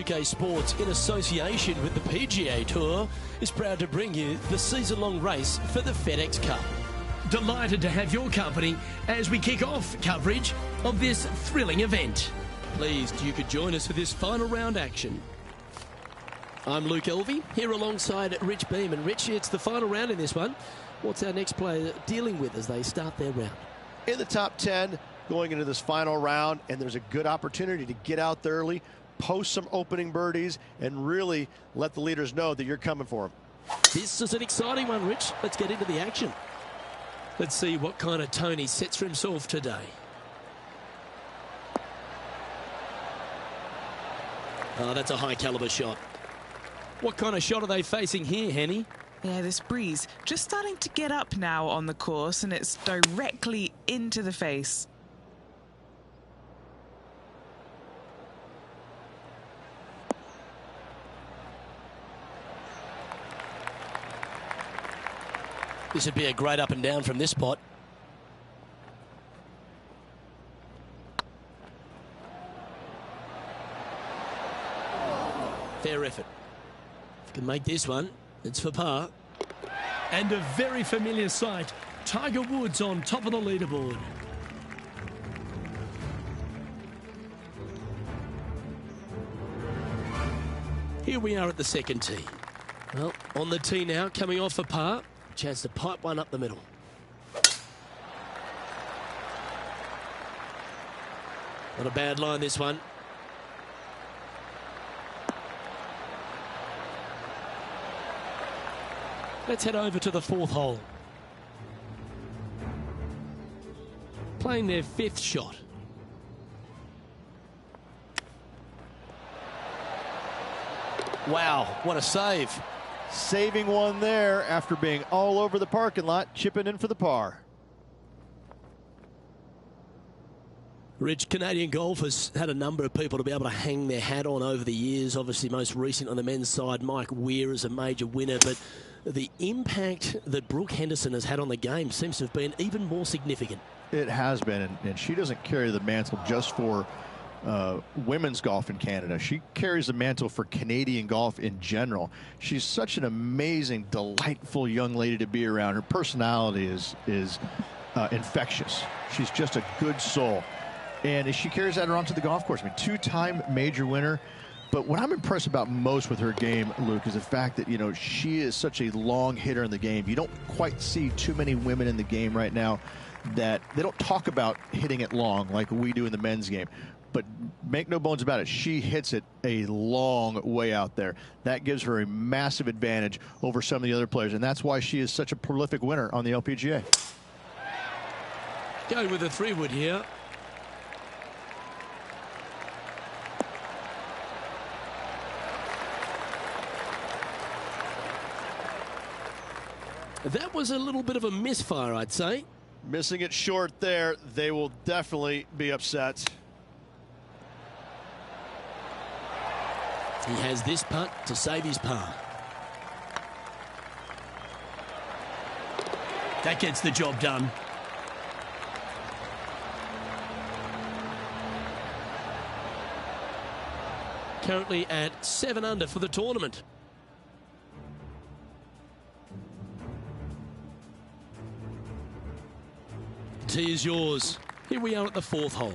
2K Sports, in association with the PGA Tour, is proud to bring you the season-long race for the FedEx Cup. Delighted to have your company as we kick off coverage of this thrilling event. Pleased you could join us for this final round action. I'm Luke Elvey, here alongside Rich Beam. And Rich, it's the final round in this one. What's our next player dealing with as they start their round? In the top 10 going into this final round, and there's a good opportunity to get out there early, post some opening birdies, and really let the leaders know that you're coming for them. This is an exciting one, Rich. Let's get into the action. Let's see what kind of tone he sets for himself today. Oh, that's a high caliber shot. What kind of shot are they facing here, Henny? Yeah, this breeze just starting to get up now on the course, and it's directly into the face. This would be a great up and down from this spot. Fair effort. If you can make this one, it's for par. And a very familiar sight. Tiger Woods on top of the leaderboard. Here we are at the second tee. Well, on the tee now, coming off for par. Chance to pipe one up the middle. Not a bad line, this one. Let's head over to the fourth hole. Playing their fifth shot. Wow, what a save. Saving one there after being all over the parking lot, chipping in for the par. Rich, Canadian golf has had a number of people to be able to hang their hat on over the years. Obviously, most recent on the men's side, Mike Weir is a major winner, but the impact that Brooke Henderson has had on the game seems to have been even more significant. It has been, and she doesn't carry the mantle just for women's golf in Canada. She carries the mantle for Canadian golf in general. She's such an amazing, delightful young lady to be around. Her personality is infectious. She's just a good soul. And she carries that around to the golf course. I mean, two-time major winner. But what I'm impressed about most with her game, Luke, is the fact that, you know, she is such a long hitter in the game. You don't quite see too many women in the game right now that they don't talk about hitting it long like we do in the men's game. But make no bones about it, she hits it a long way out there. That gives her a massive advantage over some of the other players, and that's why she is such a prolific winner on the LPGA. Going with a 3-wood here. That was a little bit of a misfire, I'd say. Missing it short there, they will definitely be upset. He has this putt to save his par. That gets the job done. Currently at 7 under for the tournament. The tee is yours. Here we are at the fourth hole.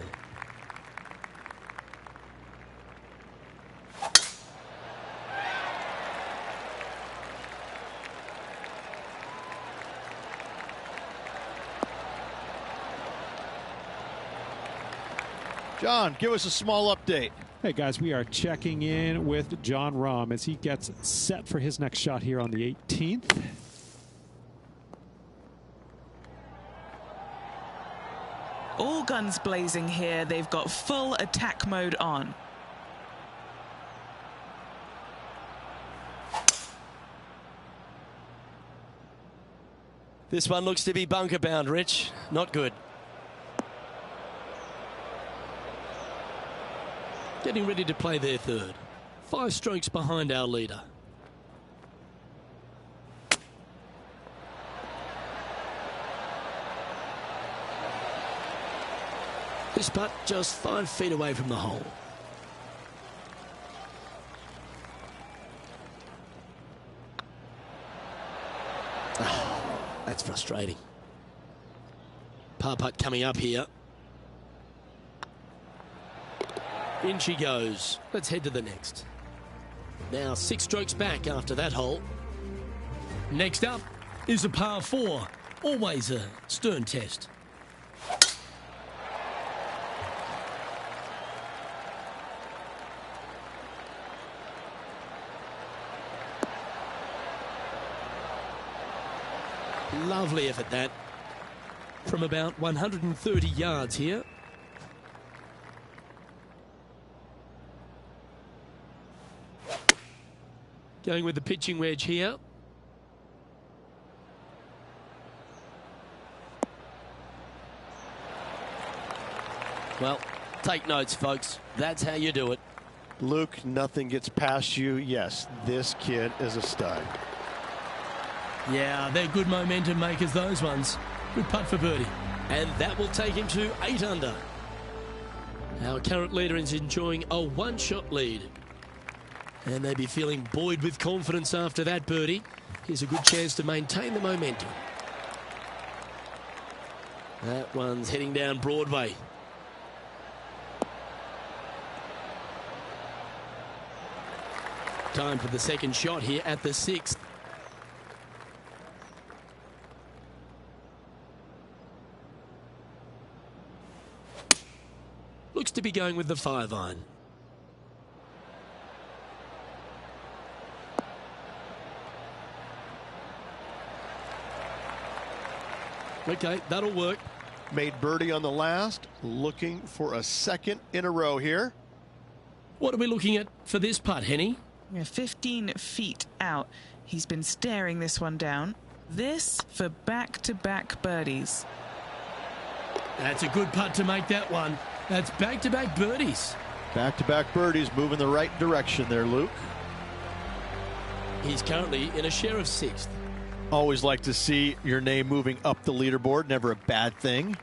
John, give us a small update. Hey guys, we are checking in with John Rahm as he gets set for his next shot here on the 18th. All guns blazing here. They've got full attack mode on. This one looks to be bunker bound, Rich. Not good. Getting ready to play their third. 5 strokes behind our leader. This putt just 5 feet away from the hole. it's frustrating. Par putt coming up here. In she goes. Let's head to the next. Now 6 strokes back after that hole. Next up is a par 4. Always a stern test. Lovely effort that. From about 130 yards here. Going with the pitching wedge here. Well, take notes, folks. That's how you do it. Luke, nothing gets past you. Yes, this kid is a stud. Yeah, they're good momentum makers, those ones. Good putt for birdie. And that will take him to 8 under. Our current leader is enjoying a 1-shot lead. And they'd be feeling buoyed with confidence after that birdie. Here's a good chance to maintain the momentum. That one's heading down Broadway. Time for the second shot here at the 6th. Looks to be going with the 5-iron. Okay, that'll work. Made birdie on the last. Looking for a second in a row here. What are we looking at for this putt, Henny? Yeah, 15 feet out. He's been staring this one down. This for back-to-back birdies. That's a good putt to make that one. That's back-to-back birdies. Back-to-back birdies, moving the right direction there, Luke. He's currently in a share of 6th. Always like to see your name moving up the leaderboard. Never a bad thing.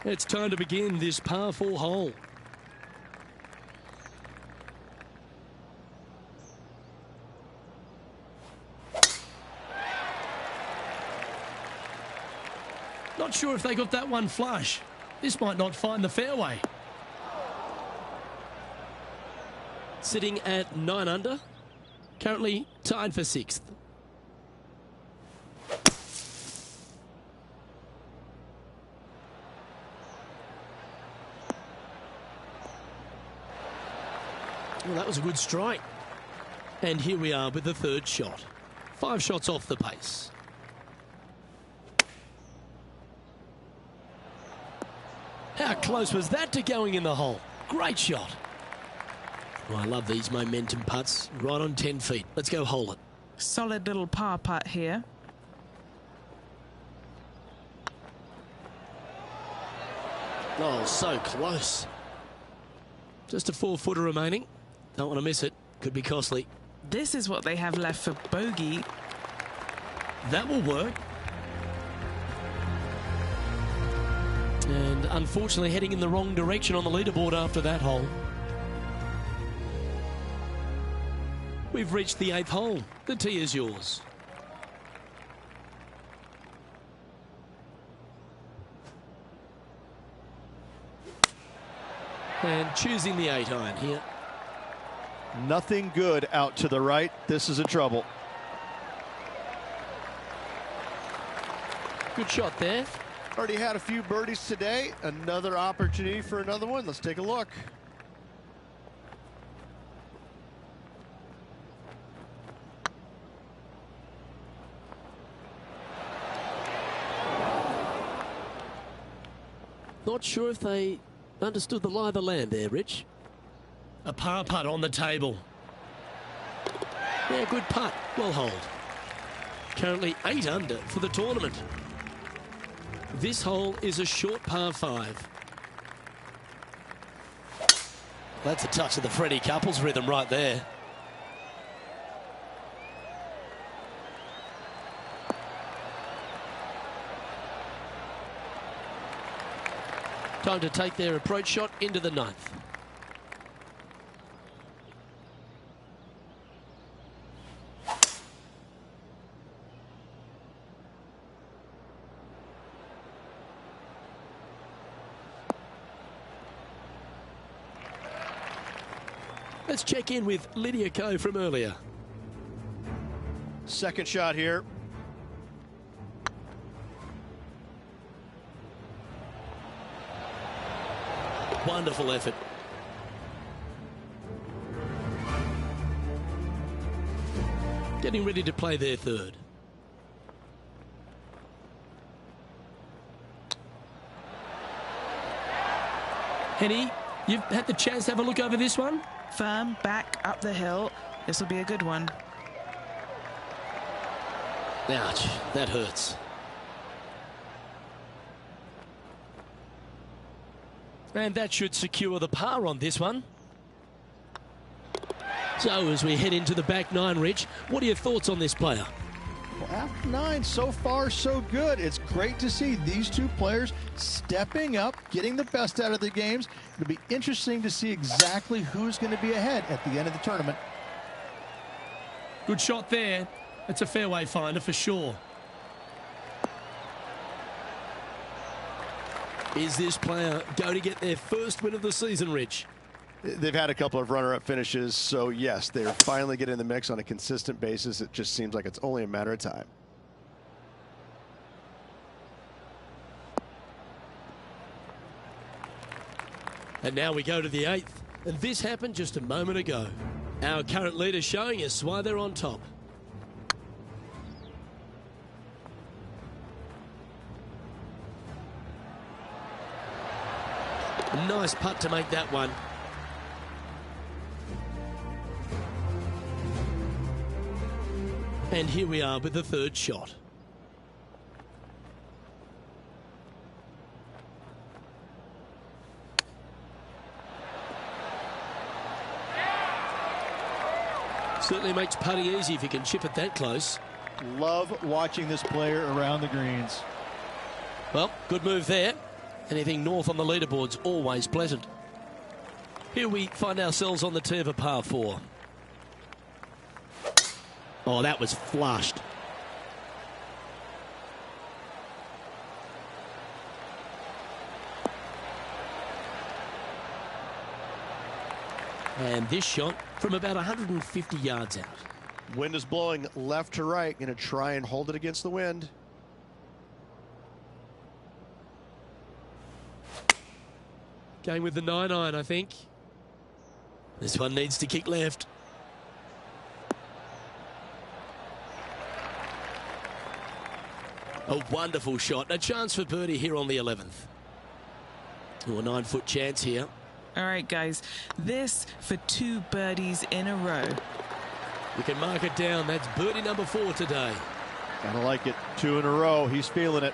It's time to begin this par 4 hole. Not sure if they got that one flush. This might not find the fairway. Sitting at 9 under. Currently tied for 6th. Well, that was a good strike. And here we are with the 3rd shot. 5 shots off the pace. How close was that to going in the hole? Great shot. Oh, I love these momentum putts. Right on 10 feet. Let's go hole it. Solid little par putt here. Oh, so close. Just a 4-footer remaining. Don't want to miss it. Could be costly. This is what they have left for bogey. That will work. And unfortunately heading in the wrong direction on the leaderboard after that hole. We've reached the 8th hole. The tee is yours. And choosing the 8-iron here. Nothing good out to the right. This is in trouble. Good shot there. Already had a few birdies today. Another opportunity for another one. Let's take a look. Not sure if they understood the lie of the land there, Rich. A par putt on the table. Yeah, good putt. Well hold. Currently 8 under for the tournament. This hole is a short par 5. That's a touch of the Freddie Couples rhythm right there. Time to take their approach shot into the 9th. Let's check in with Lydia Ko from earlier. Second shot here. Wonderful effort. Getting ready to play their third. Henny, you've had the chance to have a look over this one? Firm back up the hill. This will be a good one. Ouch, that hurts. And that should secure the par on this one. So as we head into the back nine, Rich, what are your thoughts on this player? Well, after 9, so far so good. It's great to see these two players stepping up, getting the best out of the games. It'll be interesting to see exactly who's going to be ahead at the end of the tournament. Good shot there. It's a fairway finder for sure. Is this player going to get their first win of the season, Rich? They've had a couple of runner-up finishes, so yes, they're finally getting in the mix on a consistent basis. It just seems like it's only a matter of time. And now we go to the 8th, and this happened just a moment ago. Our current leader showing us why they're on top. A nice putt to make that one. And here we are with the third shot. Certainly makes putting easy if you can chip it that close. Love watching this player around the greens. Well, good move there. Anything north on the leaderboard's always pleasant. Here we find ourselves on the tee of a par 4. Oh, that was flushed. And this shot from about 150 yards out. Wind is blowing left to right. Going to try and hold it against the wind. Going with the 9-iron, I think. This one needs to kick left. A wonderful shot. A chance for birdie here on the 11th. Oh, a 9-foot chance here. All right, guys. This for 2 birdies in a row. We can mark it down. That's birdie number 4 today. Kind of like it. 2 in a row. He's feeling it.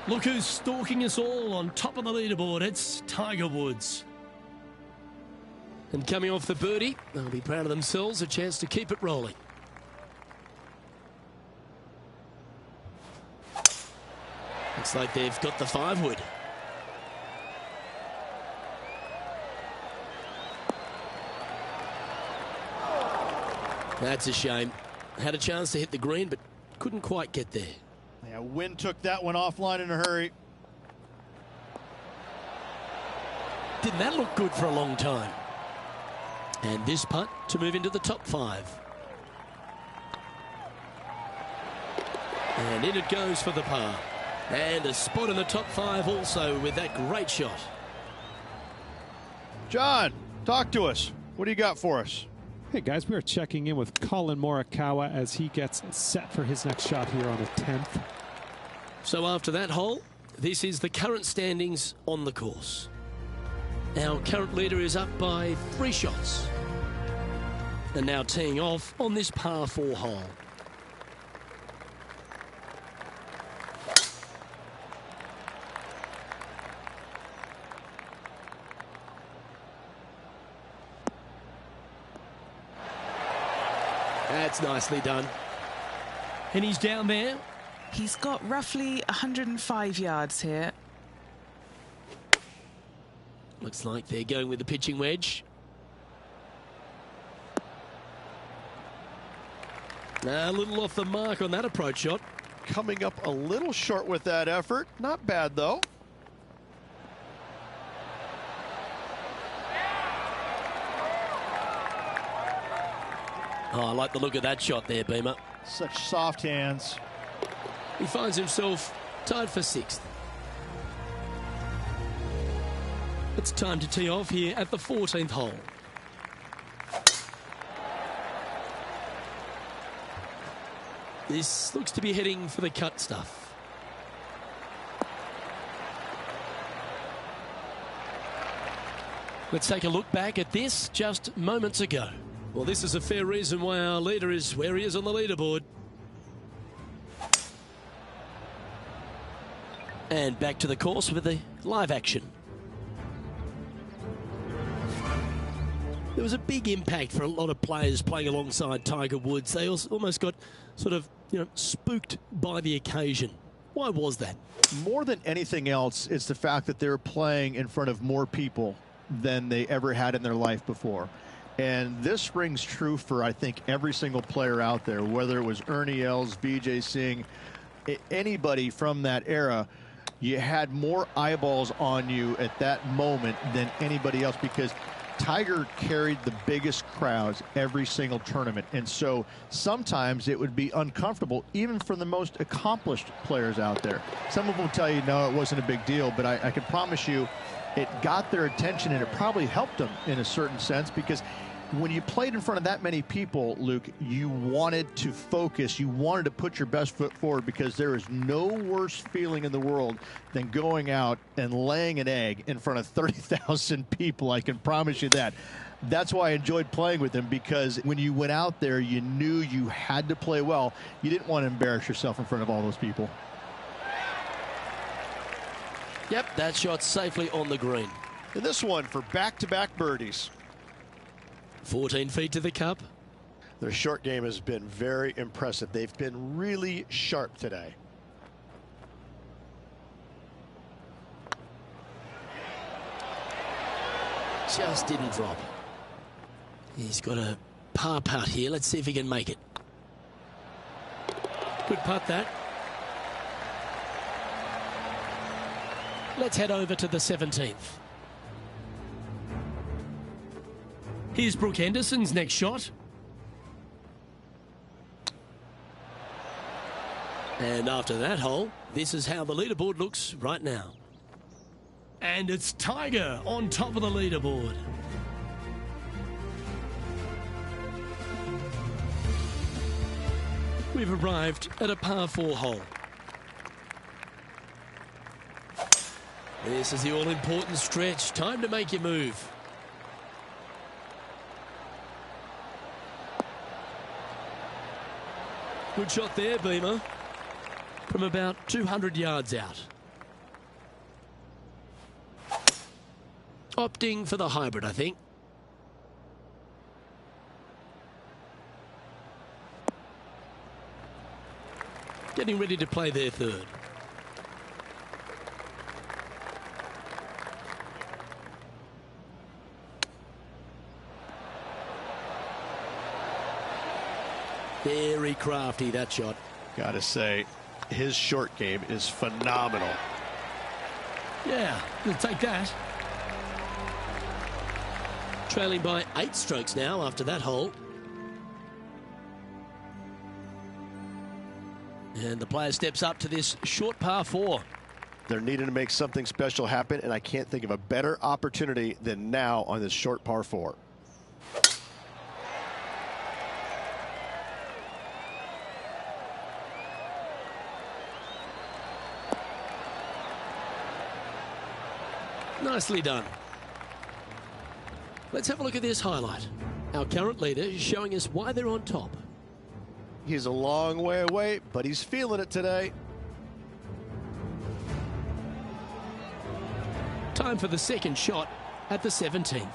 Look who's stalking us all on top of the leaderboard. It's Tiger Woods. And coming off the birdie, they'll be proud of themselves. A chance to keep it rolling. Looks like they've got the 5-wood. That's a shame. Had a chance to hit the green, but couldn't quite get there. Yeah, wind took that one offline in a hurry. Didn't that look good for a long time? And this putt to move into the top 5. And in it goes for the par. And a spot in the top 5 also with that great shot. John, talk to us. What do you got for us? Hey guys, we are checking in with Colin Morikawa as he gets set for his next shot here on the 10th. So after that hole, this is the current standings on the course. Our current leader is up by 3 shots. And now teeing off on this par 4 hole. That's nicely done. And he's down there. He's got roughly 105 yards here. Looks like they're going with the pitching wedge. A little off the mark on that approach shot. Coming up a little short with that effort. Not bad, though. Oh, I like the look of that shot there, Beamer. Such soft hands. He finds himself tied for 6th. It's time to tee off here at the 14th hole. This looks to be heading for the cut stuff. Let's take a look back at this just moments ago. Well, this is a fair reason why our leader is where he is on the leaderboard. And back to the course with the live action. There was a big impact for a lot of players playing alongside Tiger Woods. They almost got sort of, spooked by the occasion. Why was that? More than anything else, it's the fact that they're playing in front of more people than they ever had in their life before. And this rings true for, I think, every single player out there, whether it was Ernie Els, Vijay Singh, anybody from that era. You had more eyeballs on you at that moment than anybody else, because Tiger carried the biggest crowds every single tournament. And so sometimes it would be uncomfortable, even for the most accomplished players out there. Some of them will tell you, no, it wasn't a big deal, but I can promise you it got their attention, and it probably helped them in a certain sense, because when you played in front of that many people, Luke, you wanted to focus. You wanted to put your best foot forward, because there is no worse feeling in the world than going out and laying an egg in front of 30,000 people. I can promise you that. That's why I enjoyed playing with him, because when you went out there, you knew you had to play well. You didn't want to embarrass yourself in front of all those people. Yep, that shot safely on the green. And this one for back-to-back birdies. 14 feet to the cup. Their short game has been very impressive. They've been really sharp today. Just didn't drop. He's got a par putt here. Let's see if he can make it. Good putt, that. Let's head over to the 17th. Here's Brooke Henderson's next shot. And after that hole, this is how the leaderboard looks right now. And it's Tiger on top of the leaderboard. We've arrived at a par 4 hole. This is the all-important stretch. Time to make your move. Good shot there, Beamer. From about 200 yards out. Opting for the hybrid, I think. Getting ready to play their third. Very crafty, that shot. Gotta say, his short game is phenomenal. Yeah, we'll take that. Trailing by 8 strokes now after that hole. And the player steps up to this short par 4. They're needing to make something special happen, and I can't think of a better opportunity than now on this short par 4. Nicely done. Let's have a look at this highlight. Our current leader is showing us why they're on top. He's a long way away, but he's feeling it today. Time for the second shot at the 17th.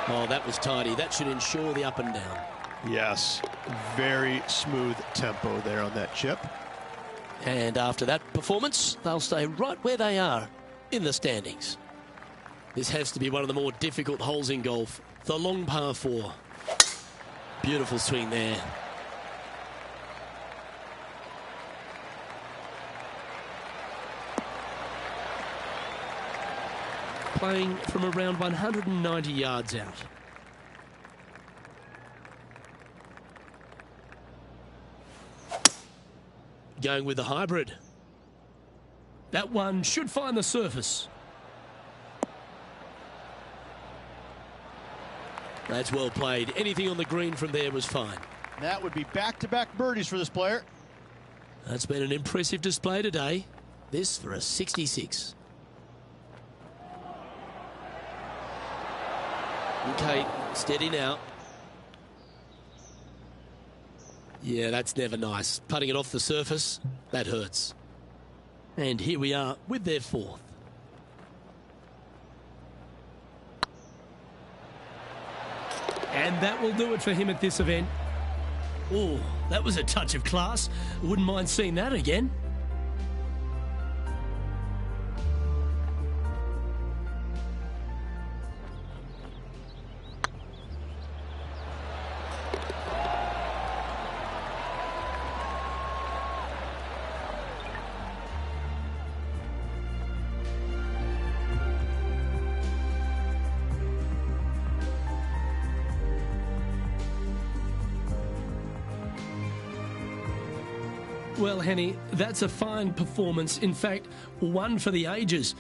Oh, that was tidy. That should ensure the up and down. Yes, very smooth tempo there on that chip. And after that performance, they'll stay right where they are in the standings. This has to be one of the more difficult holes in golf. The long par 4. Beautiful swing there. playing from around 190 yards out. Going with the hybrid. That one should find the surface. That's well played. Anything on the green from there was fine. That would be back-to-back birdies for this player. That's been an impressive display today. This for a 66. Okay, steady now. Yeah, that's never nice. Putting it off the surface, that hurts. And here we are with their fourth. And that will do it for him at this event. Oh, that was a touch of class. Wouldn't mind seeing that again. Well, Henny, that's a fine performance. In fact, one for the ages.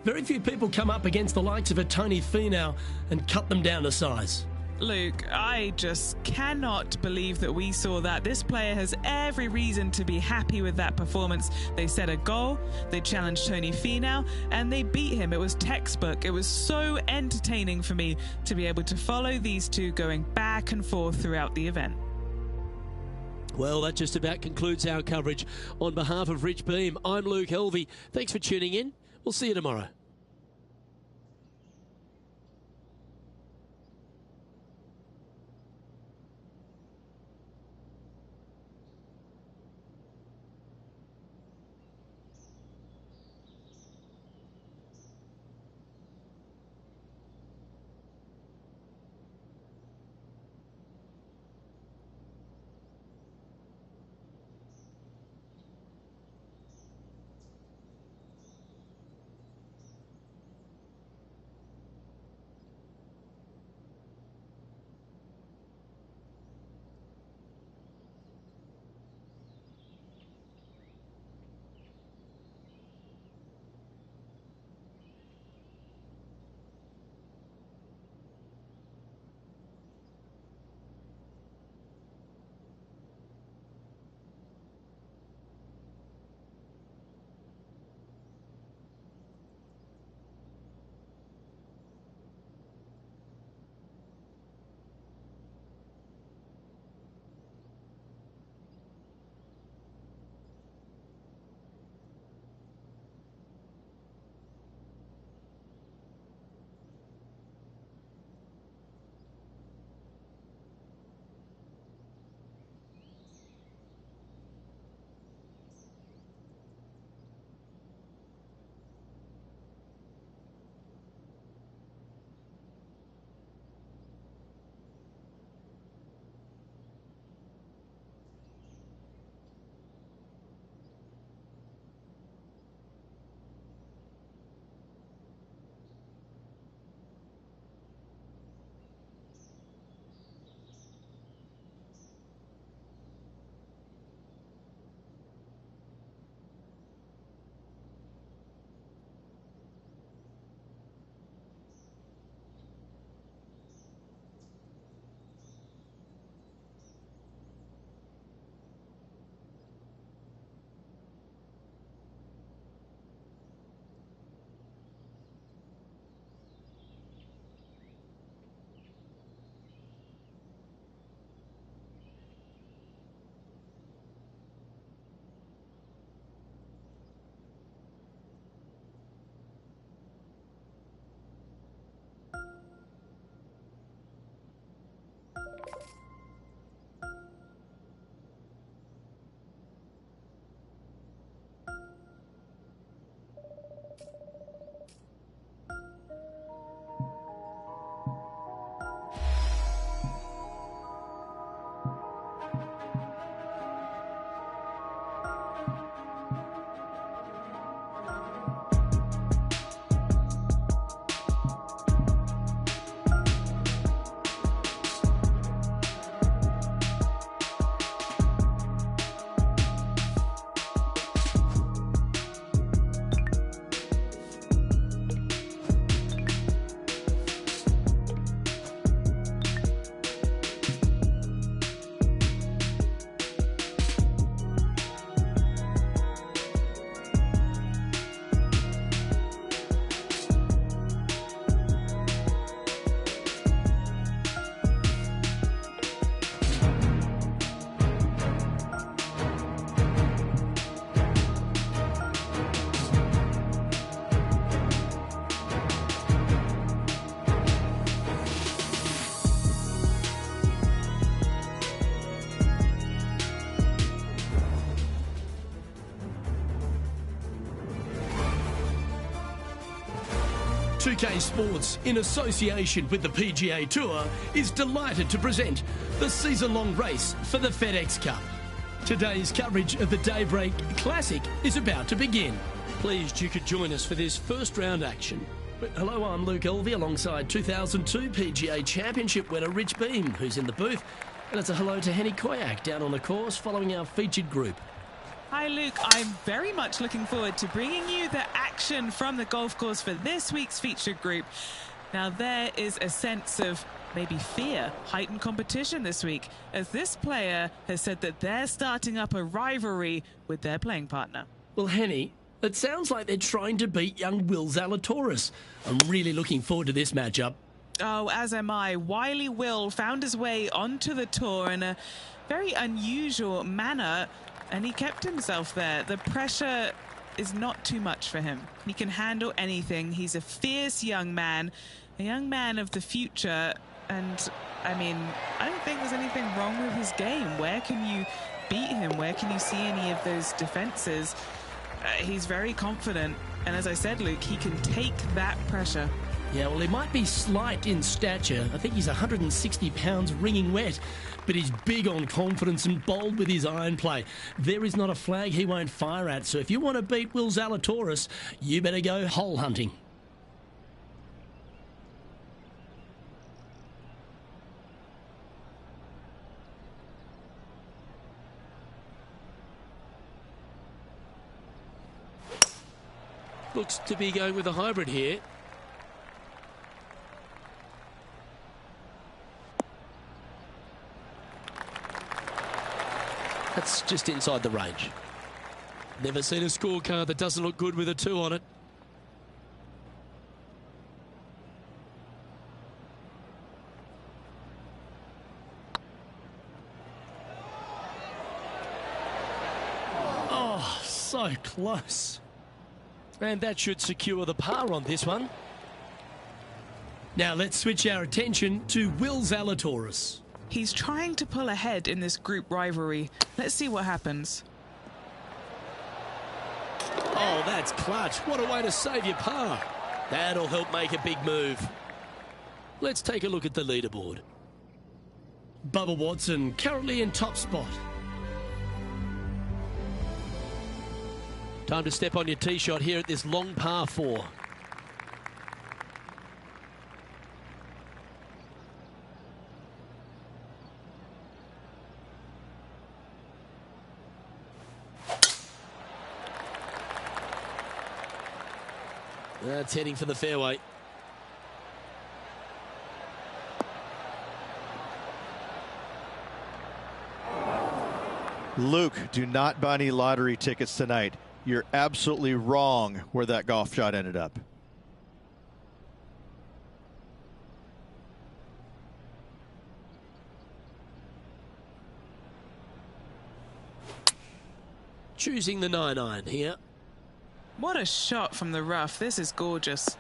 Very few people come up against the likes of a Tony Finau and cut them down to size. Luke, I just cannot believe that we saw that. This player has every reason to be happy with that performance. They set a goal, they challenged Tony Finau, and they beat him. It was textbook. It was so entertaining for me to be able to follow these two going back and forth throughout the event. Well, that just about concludes our coverage. On behalf of Rich Beam, I'm Luke Helvey. Thanks for tuning in. We'll see you tomorrow. 2K Sports, in association with the PGA Tour, is delighted to present the season-long race for the FedEx Cup. Today's coverage of the Daybreak Classic is about to begin. Pleased you could join us for this first round action. Hello, I'm Luke Elvey alongside 2002 PGA Championship winner Rich Beam, who's in the booth. And it's a hello to Henny Koyak down on the course following our featured group. Hi Luke, I'm very much looking forward to bringing you the action from the golf course for this week's featured group. Now there is a sense of maybe fear, heightened competition this week, as this player has said that they're starting up a rivalry with their playing partner. Well, Henny, it sounds like they're trying to beat young Will Zalatoris. I'm really looking forward to this matchup. Oh, as am I. Wily Will found his way onto the tour in a very unusual manner, and he kept himself there. The pressure is not too much for him. He can handle anything. He's a fierce young man, a young man of the future. And, I mean, I don't think there's anything wrong with his game. Where can you beat him? Where can you see any of those defenses? He's very confident. And as I said, Luke, he can take that pressure. Yeah, well, he might be slight in stature. I think he's 160 pounds wringing wet, but he's big on confidence and bold with his iron play. There is not a flag he won't fire at, so if you want to beat Will Zalatoris, you better go hole hunting. Looks to be going with a hybrid here. That's just inside the range. Never seen a scorecard that doesn't look good with a 2 on it. Oh, so close. And that should secure the par on this one. Now let's switch our attention to Will Zalatoris. He's trying to pull ahead in this group rivalry. Let's see what happens. Oh, that's clutch. What a way to save your par. That'll help make a big move. Let's take a look at the leaderboard. Bubba Watson currently in top spot. Time to step on your tee shot here at this long par 4. That's heading for the fairway. Luke, do not buy any lottery tickets tonight. You're absolutely wrong where that golf shot ended up. Choosing the 9-iron here. What a shot from the rough. This is gorgeous.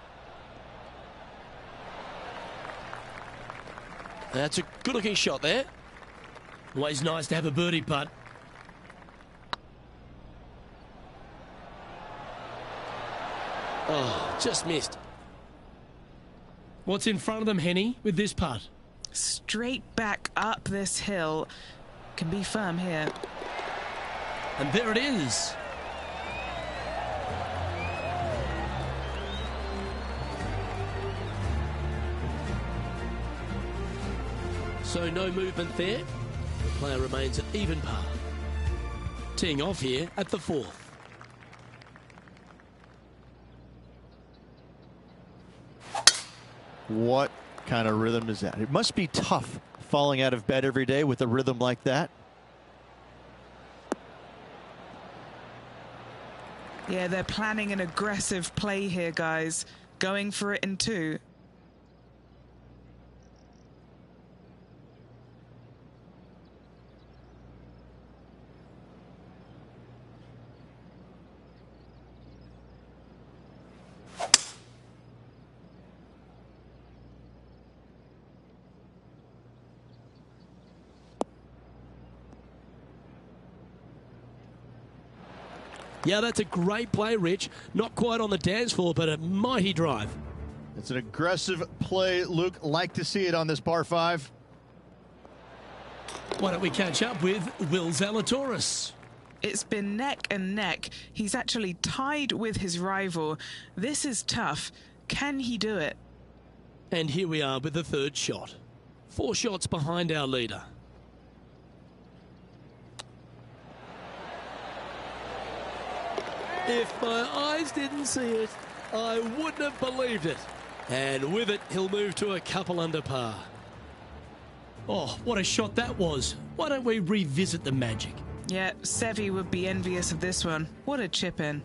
That's a good-looking shot there. Always nice to have a birdie putt. Oh, just missed. What's in front of them, Henny, with this putt? Straight back up this hill. Can be firm here. And there it is. So no movement there. The player remains at even par. Teeing off here at the 4th. What kind of rhythm is that? It must be tough falling out of bed every day with a rhythm like that. Yeah, they're planning an aggressive play here, guys. Going for it in 2. Yeah, that's a great play, Rich. Not quite on the dance floor, but a mighty drive. It's an aggressive play, Luke. Like to see it on this par 5. Why don't we catch up with Will Zalatoris? It's been neck and neck. He's actually tied with his rival. This is tough. Can he do it? And here we are with the third shot. 4 shots behind our leader. If my eyes didn't see it, I wouldn't have believed it. And with it, he'll move to a couple under par. Oh, what a shot that was. Why don't we revisit the magic? Yeah, Seve would be envious of this one. What a chip in.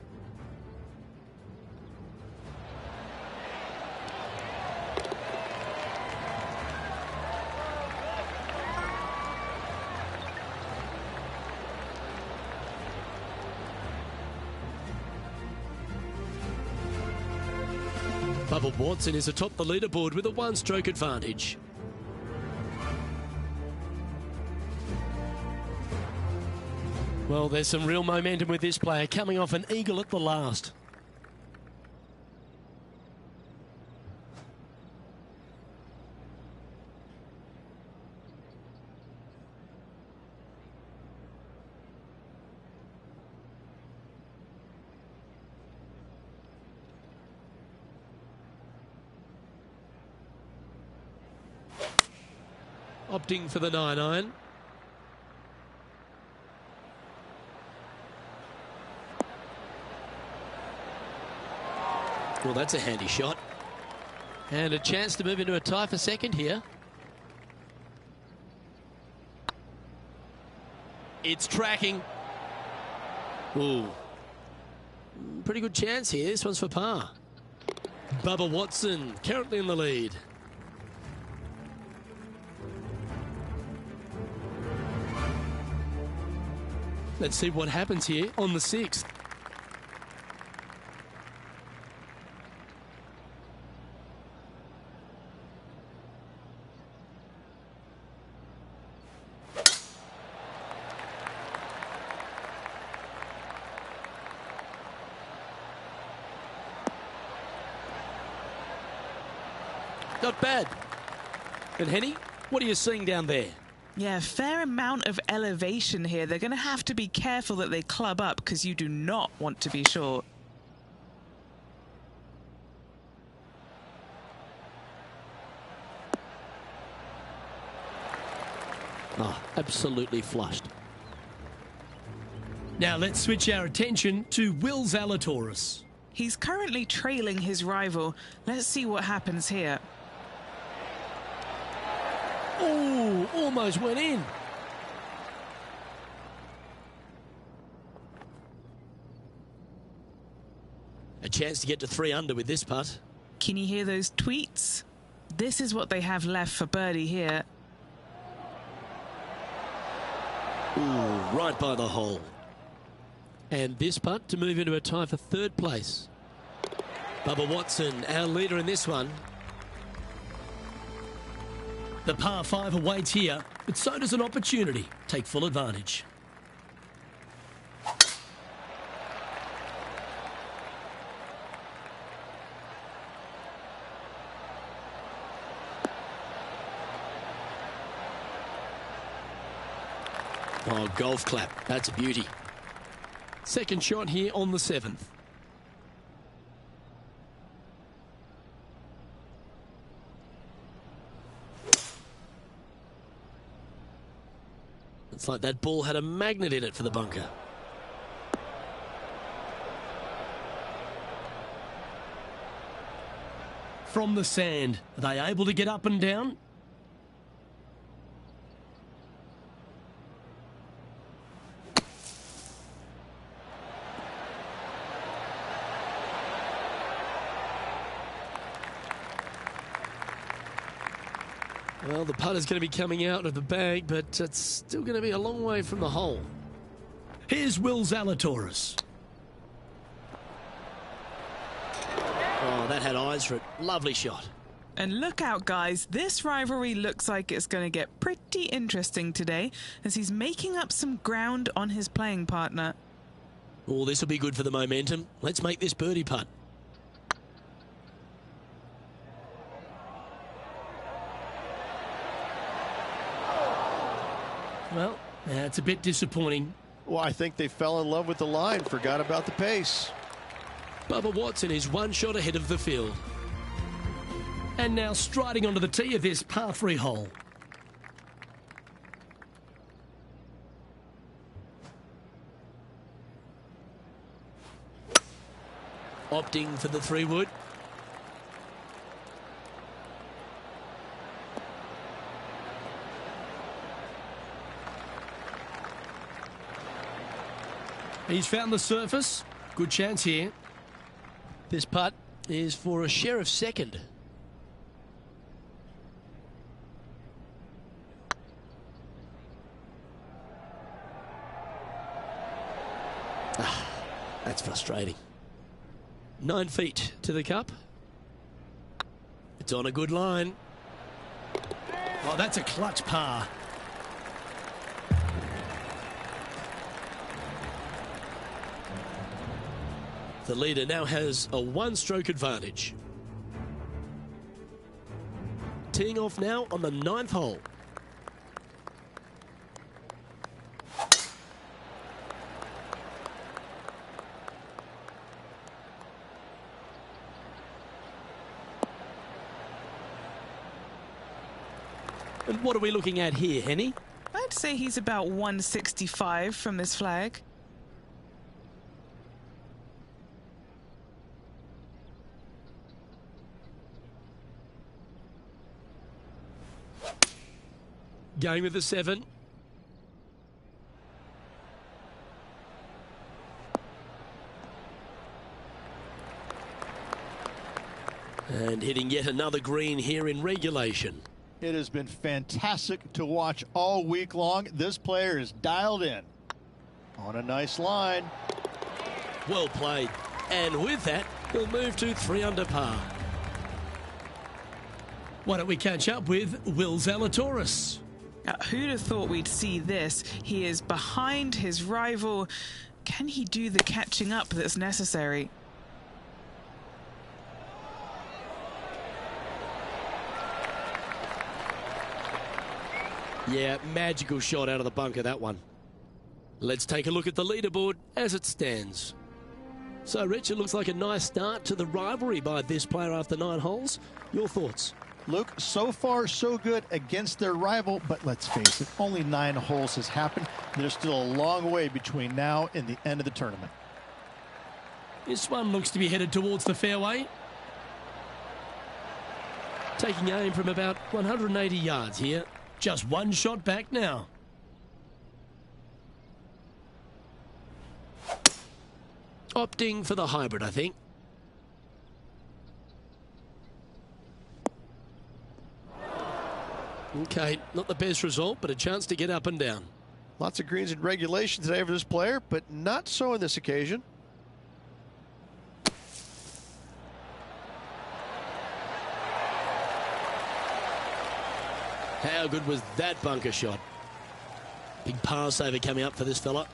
Bubba Watson is atop the leaderboard with a 1-stroke advantage. Well, there's some real momentum with this player coming off an eagle at the last. Opting for the 9-iron. Well, that's a handy shot. And a chance to move into a tie for second here. It's tracking. Ooh. Pretty good chance here. This one's for par. Bubba Watson currently in the lead. Let's see what happens here on the 6th. Not bad. And Henny, what are you seeing down there? Yeah, fair amount of elevation here. They're going to have to be careful that they club up because you do not want to be short. Oh, absolutely flushed. Now let's switch our attention to Will Zalatoris. He's currently trailing his rival. Let's see what happens here. Oh, almost went in. A chance to get to 3 under with this putt. Can you hear those tweets? This is what they have left for birdie here. Ooh, right by the hole. And this putt to move into a tie for 3rd place. Bubba Watson, our leader in this one. The par 5 awaits here, but so does an opportunity. Take full advantage. Oh, golf clap. That's a beauty. Second shot here on the 7th. It's like that ball had a magnet in it for the bunker. From the sand, are they able to get up and down? Well, the putter's going to be coming out of the bag, but it's still going to be a long way from the hole. Here's Will Zalatoris. Oh, that had eyes for it. Lovely shot. And look out, guys. This rivalry looks like it's going to get pretty interesting today as he's making up some ground on his playing partner. Oh, this will be good for the momentum. Let's make this birdie putt. Well, that's a bit disappointing. Well, I think they fell in love with the line, forgot about the pace. Bubba Watson is one shot ahead of the field. And now striding onto the tee of this par 3 hole. Opting for the 3-wood. He's found the surface. Good chance here. This putt is for a share of second. That's frustrating. 9 feet to the cup. It's on a good line. Oh, that's a clutch par. The leader now has a 1-stroke advantage. Teeing off now on the 9th hole. And what are we looking at here, Henny? I'd say he's about 165 from this flag. Going with the 7. And hitting yet another green here in regulation. It has been fantastic to watch all week long. This player is dialed in on a nice line. Well played. And with that, he'll move to 3 under par. Why don't we catch up with Will Zalatoris? Who'd have thought we'd see this? He is behind his rival. Can he do the catching up that's necessary? Yeah, magical shot out of the bunker, that one. Let's take a look at the leaderboard as it stands. So, Rich, it looks like a nice start to the rivalry by this player after 9 holes. Your thoughts? Luke, so far so good against their rival, but let's face it, only 9 holes has happened. There's still a long way between now and the end of the tournament. This one looks to be headed towards the fairway. Taking aim from about 180 yards here. Just 1 shot back now. Opting for the hybrid, I think. Okay, not the best result, but a chance to get up and down. Lots of greens in regulation today for this player, but not so on this occasion. How good was that bunker shot? Big par saver coming up for this fella.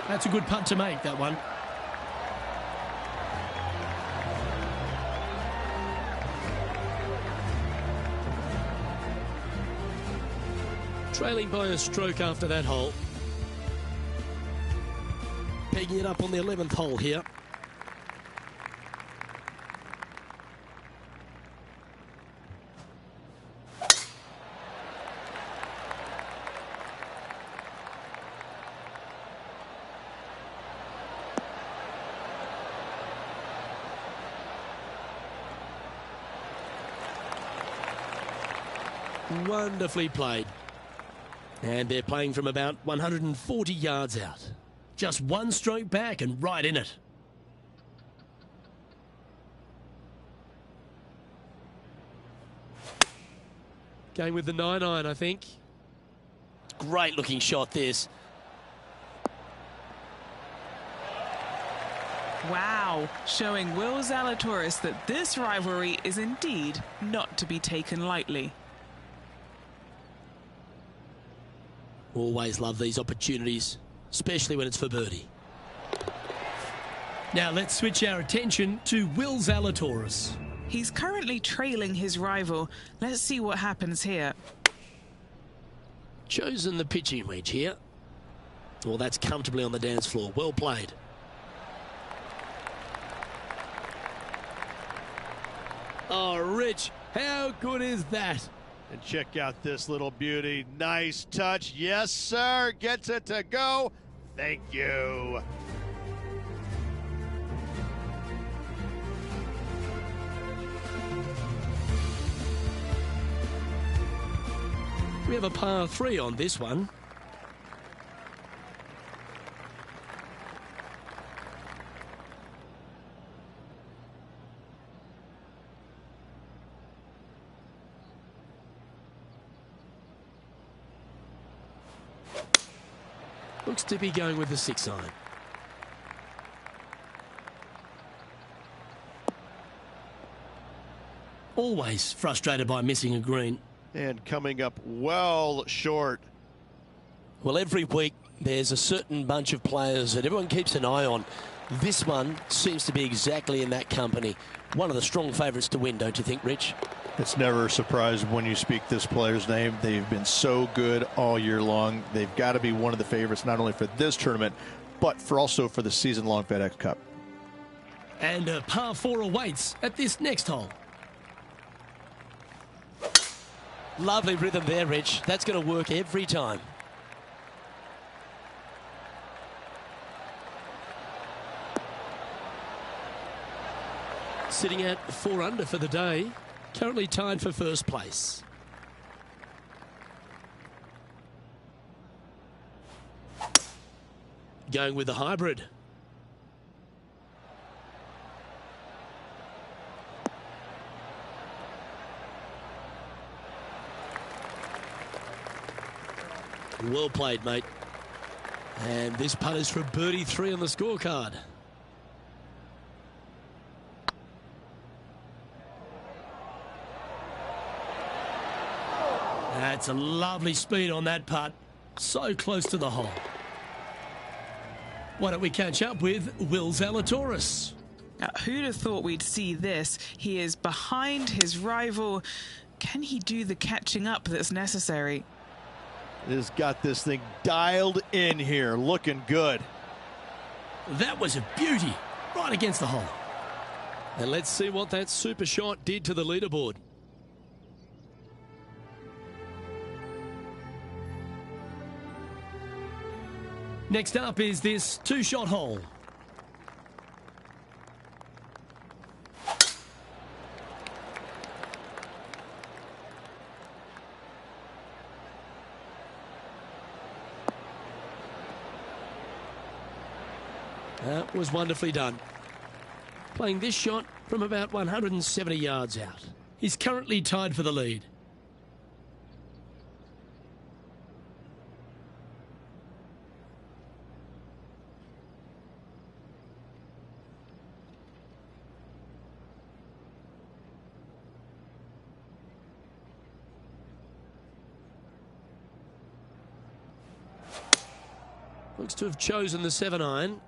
That's a good putt to make, that one. Trailing by a stroke after that hole. Pegging it up on the 11th hole here. Wonderfully played. And they're playing from about 140 yards out. Just 1 stroke back and right in it. Going with the 9-iron, I think. Great looking shot, this. Wow, showing Will Zalatoris that this rivalry is indeed not to be taken lightly. Always love these opportunities, especially when it's for birdie. Now let's switch our attention to Will Zalatoris. He's currently trailing his rival. Let's see what happens here. chosen the pitching wedge here. Well, that's comfortably on the dance floor. Well played. Oh, Rich, how good is that? And check out this little beauty. Nice touch. Yes, sir. Gets it to go. Thank you. We have a par 3 on this one. Looks to be going with the 6-iron. Always frustrated by missing a green. And coming up well short. Well, every week there's a certain bunch of players that everyone keeps an eye on. This one seems to be exactly in that company. One of the strong favourites to win, don't you think, Rich? It's never a surprise when you speak this player's name. They've been so good all year long. They've got to be one of the favorites, not only for this tournament, but also for the season-long FedEx Cup. And a par 4 awaits at this next hole. Lovely rhythm there, Rich. That's going to work every time. Sitting at 4 under for the day. Currently tied for first place. Going with the hybrid. Well played, mate. And this putt is for birdie 3 on the scorecard. That's a lovely speed on that putt. So close to the hole. Why don't we catch up with Will Zalatoris? Now, who'd have thought we'd see this? He is behind his rival. Can he do the catching up that's necessary? Has got this thing dialed in here, looking good. That was a beauty, right against the hole. And let's see what that super shot did to the leaderboard. Next up is this 2-shot hole. That was wonderfully done. Playing this shot from about 170 yards out. He's currently tied for the lead. Looks to have chosen the 7-iron.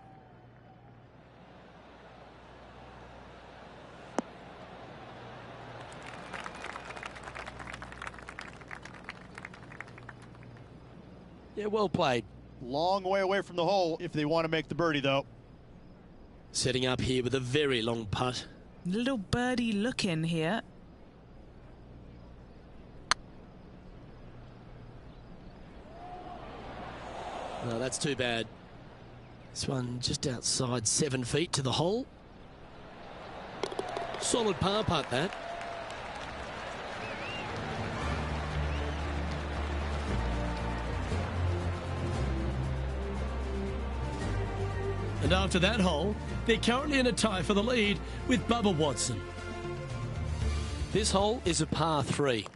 Yeah, well played. Long way away from the hole if they want to make the birdie, though. Setting up here with a very long putt. Little birdie look in here. No, that's too bad. This one just outside 7 feet to the hole. Solid par putt, that. And after that hole, they're currently in a tie for the lead with Bubba Watson. This hole is a par 3.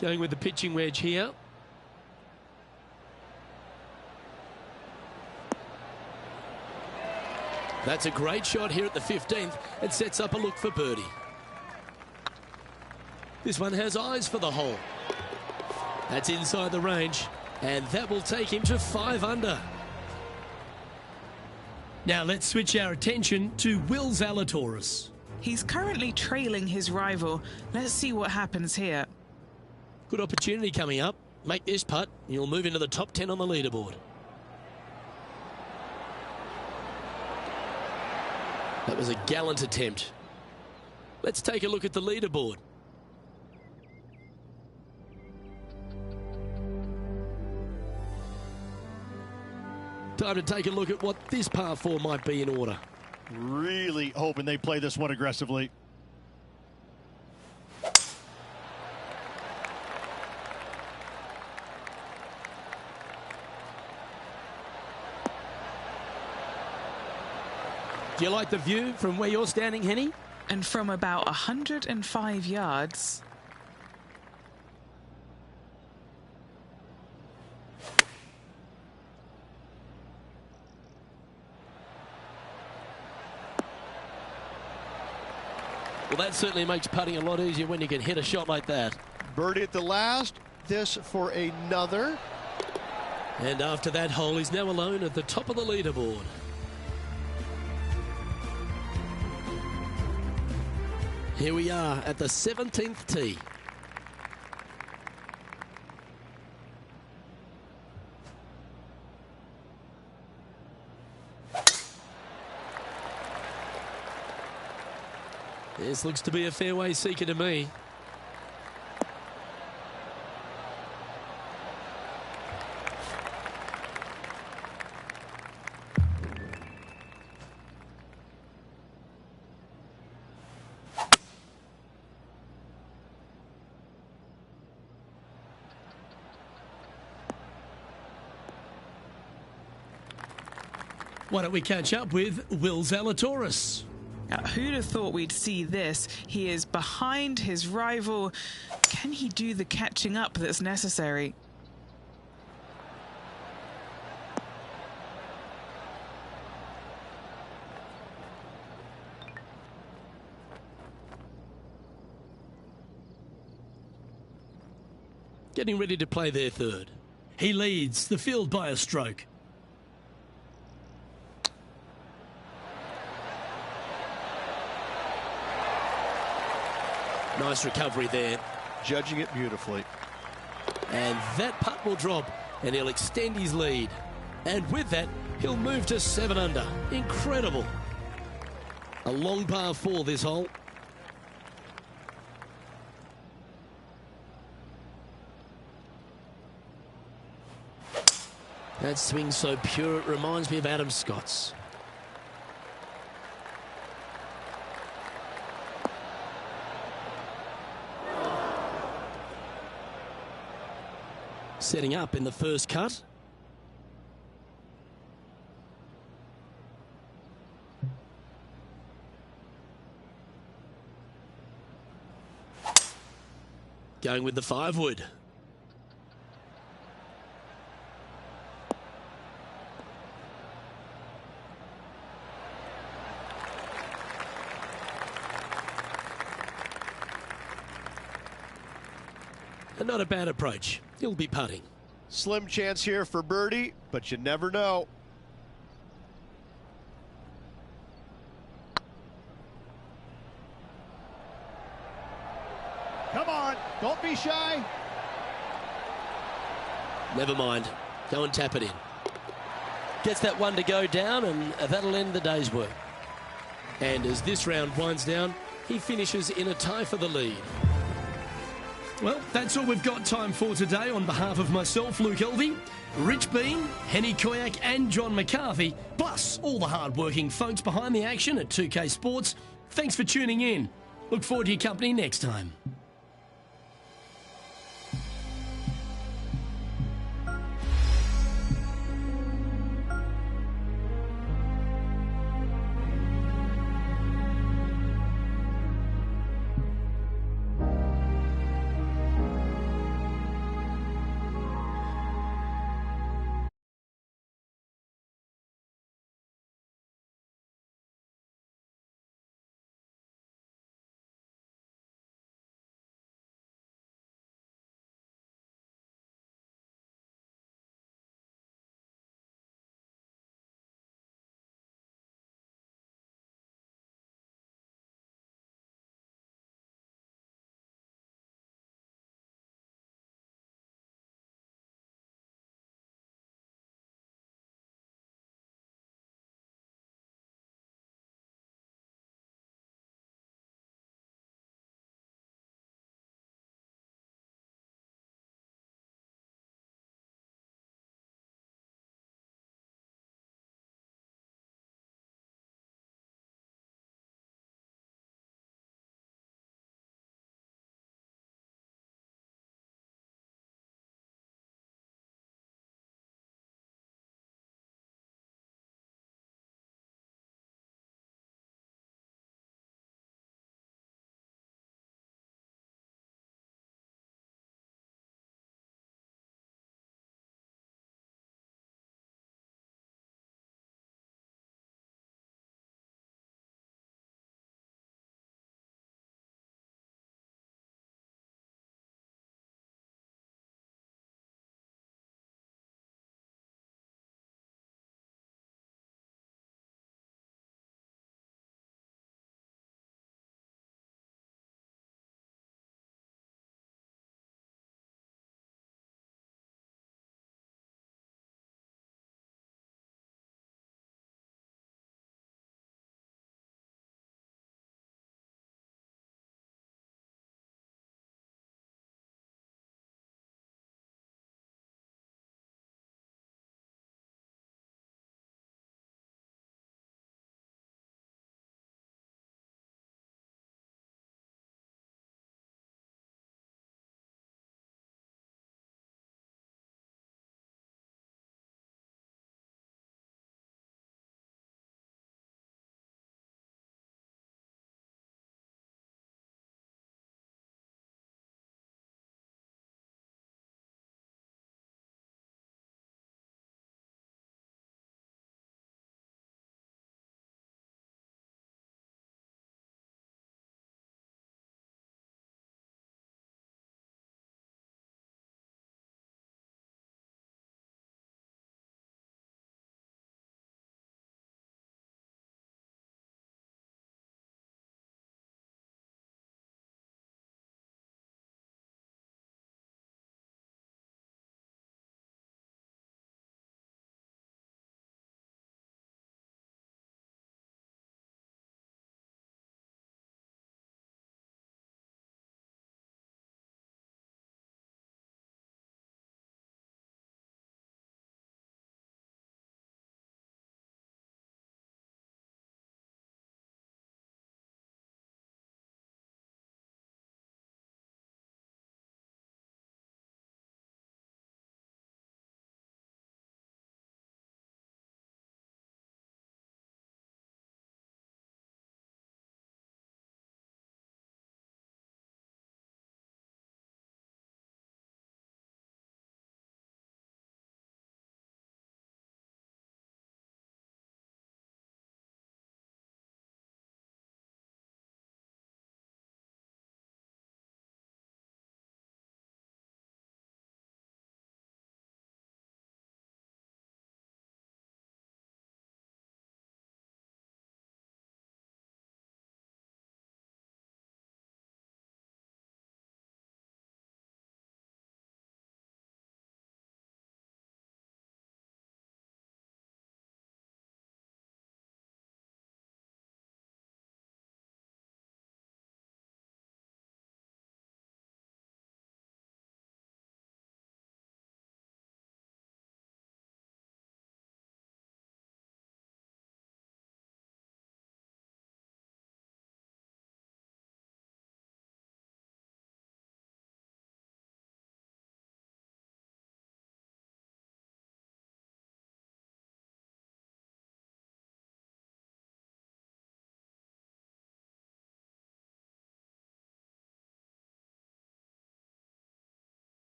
Going with the pitching wedge here. That's a great shot here at the 15th and sets up a look for birdie. This one has eyes for the hole. That's inside the range, and that will take him to 5 under. Now let's switch our attention to Will Zalatoris. He's currently trailing his rival. Let's see what happens here. Good opportunity coming up. Make this putt, and you'll move into the top 10 on the leaderboard. That was a gallant attempt. Let's take a look at the leaderboard. Time to take a look at what this par 4 might be in order. Really hoping they play this one aggressively. Do you like the view from where you're standing, Henny? And from about 105 yards. Well, that certainly makes putting a lot easier when you can hit a shot like that. Birdie at the last. This for another. And after that hole, he's now alone at the top of the leaderboard. Here we are at the 17th tee. This looks to be a fairway seeker to me. Why don't we catch up with Will Zalatoris? Now, who'd have thought we'd see this? He is behind his rival. Can he do the catching up that's necessary? Getting ready to play their third. He leads the field by a stroke. Nice recovery there. Judging it beautifully. And that putt will drop, and he'll extend his lead. And with that, he'll move to 7 under. Incredible. A long par 4 this hole. That swing so pure, it reminds me of Adam Scott's. Setting up in the first cut. Going with the 5-wood. And not a bad approach. He'll be putting. Slim chance here for birdie, but you never know. Come on, don't be shy. Never mind. Go and tap it in. Gets that one to go down, and that'll end the day's work. And as this round winds down, he finishes in a tie for the lead. Well, that's all we've got time for today. On behalf of myself, Luke Elvey, Rich Bean, Henny Koyak and John McCarthy, plus all the hard-working folks behind the action at 2K Sports, thanks for tuning in. Look forward to your company next time.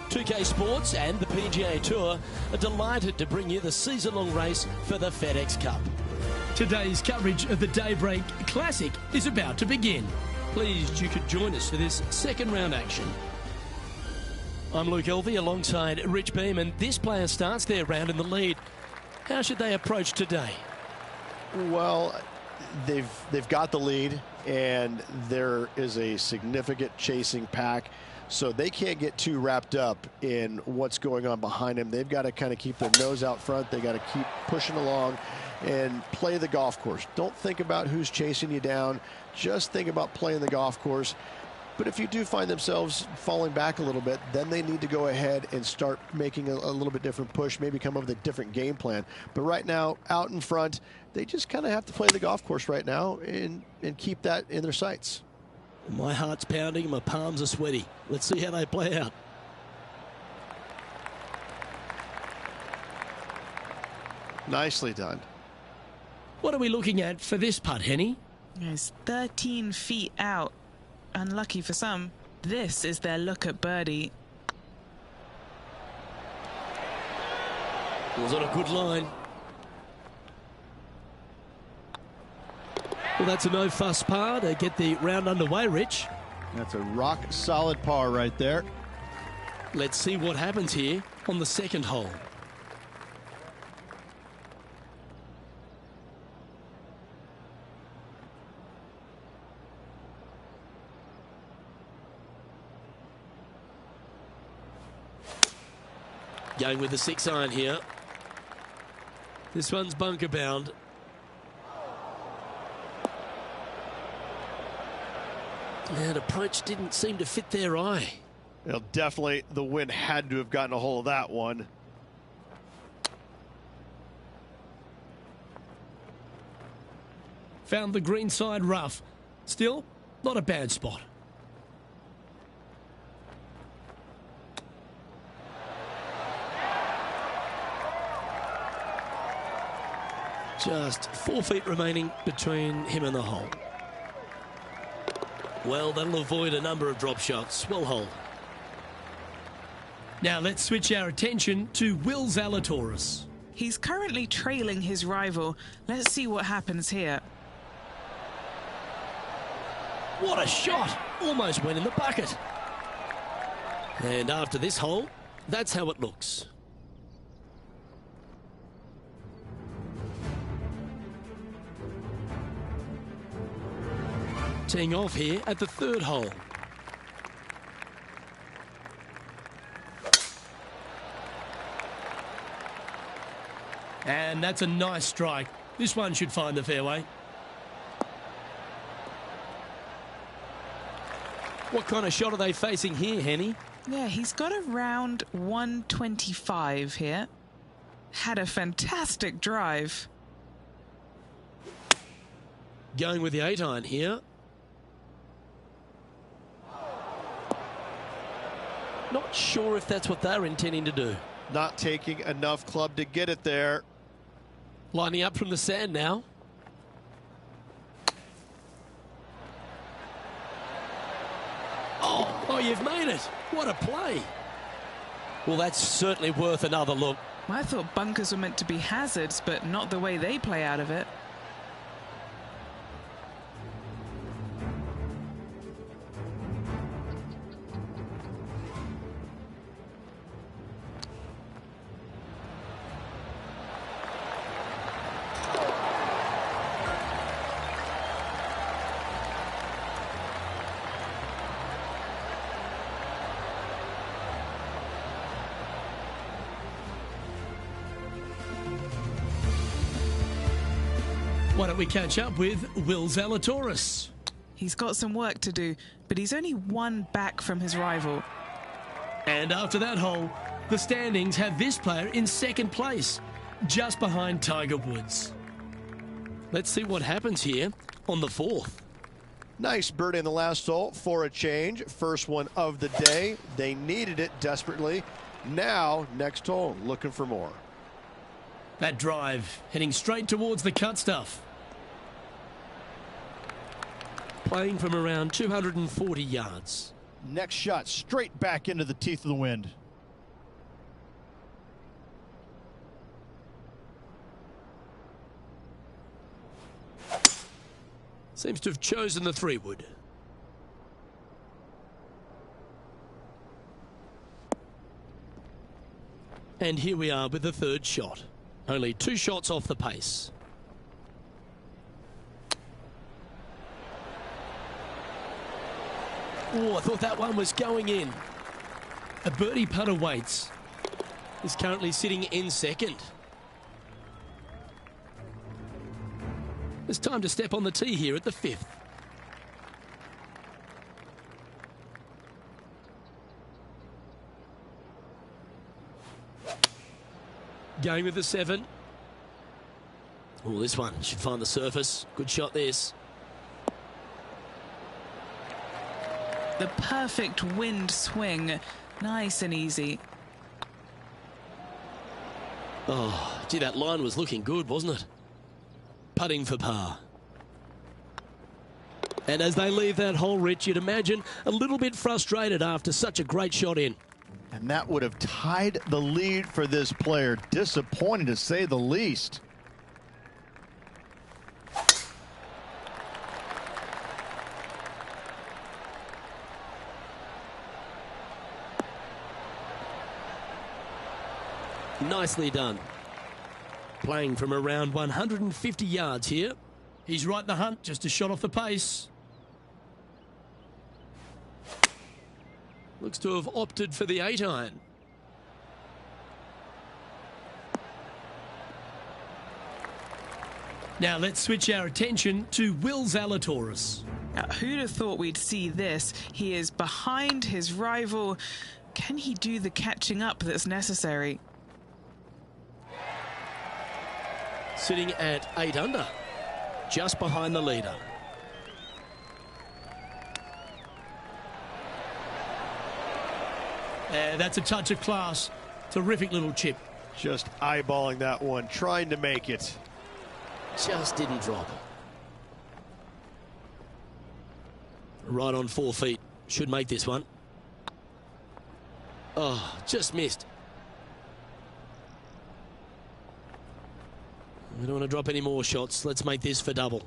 2K Sports and the PGA Tour are delighted to bring you the season-long race for the FedEx Cup. Today's coverage of the Daybreak Classic is about to begin. Pleased you could join us for this second round action. I'm Luke Elvey alongside Rich Beam, and this player starts their round in the lead. How should they approach today? Well, they've got the lead, and there is a significant chasing pack, so they can't get too wrapped up in what's going on behind them. They've got to kind of keep their nose out front. They got to keep pushing along and play the golf course. Don't think about who's chasing you down. Just think about playing the golf course. But if you do find themselves falling back a little bit, then they need to go ahead and start making a little bit different push, maybe come up with a different game plan. But right now, out in front, they just kind of have to play the golf course right now and keep that in their sights. My heart's pounding and my palms are sweaty. Let's see how they play out. Nicely done. What are we looking at for this putt, Henny? It's 13 feet out. Unlucky for some. This is their look at birdie. Was on a good line. Well, that's a no-fuss par to get the round underway, Rich. That's a rock-solid par right there. Let's see what happens here on the second hole. Going with the 6-iron here. This one's bunker bound. That approach didn't seem to fit their eye. Well, definitely the wind had to have gotten a hold of that one. Found the green side rough. Still, not a bad spot. Just 4 feet remaining between him and the hole. Well, that'll avoid a number of drop shots. Well holed. Now let's switch our attention to Will Zalatoris. He's currently trailing his rival. Let's see what happens here. What a shot! Almost went in the bucket. And after this hole, that's how it looks. Teeing off here at the third hole. And that's a nice strike. This one should find the fairway. What kind of shot are they facing here, Henny? Yeah, he's got around 125 here. Had a fantastic drive. Going with the 8-iron here. Not sure if that's what they're intending to do. Not taking enough club to get it there. Lining up from the sand now. Oh, you've made it. What a play. Well, that's certainly worth another look. I thought bunkers were meant to be hazards, but not the way they play out of it. Why don't we catch up with Will Zalatoris? He's got some work to do, but he's only one back from his rival. And after that hole, the standings have this player in second place, just behind Tiger Woods. Let's see what happens here on the fourth. Nice birdie in the last hole for a change. First one of the day. They needed it desperately. Now, next hole, looking for more. That drive heading straight towards the cut stuff. Playing from around 240 yards. Next shot straight back into the teeth of the wind. Seems to have chosen the 3-wood. And here we are with the 3rd shot. Only 2 shots off the pace. Oh, I thought that one was going in. A birdie putt awaits. Is currently sitting in 2nd. It's time to step on the tee here at the 5th. Going with the 7. Oh, this one should find the surface. Good shot, this. The perfect wind swing. Nice and easy. Oh, gee, that line was looking good, wasn't it? Putting for par. And as they leave that hole, Rich, you'd imagine a little bit frustrated after such a great shot in. And that would have tied the lead for this player. Disappointing, to say the least. Nicely done. Playing from around 150 yards here. He's right in the hunt, just a shot off the pace. Looks to have opted for the 8-iron. Now let's switch our attention to Will Zalatoris. Now, who'd have thought we'd see this? He is behind his rival. Can he do the catching up that's necessary? Sitting at 8 under, just behind the leader. That's a touch of class. Terrific little chip. Just eyeballing that one, trying to make it. Just didn't drop. Right on 4 feet. Should make this one. Oh, just missed. We don't want to drop any more shots. Let's make this for double.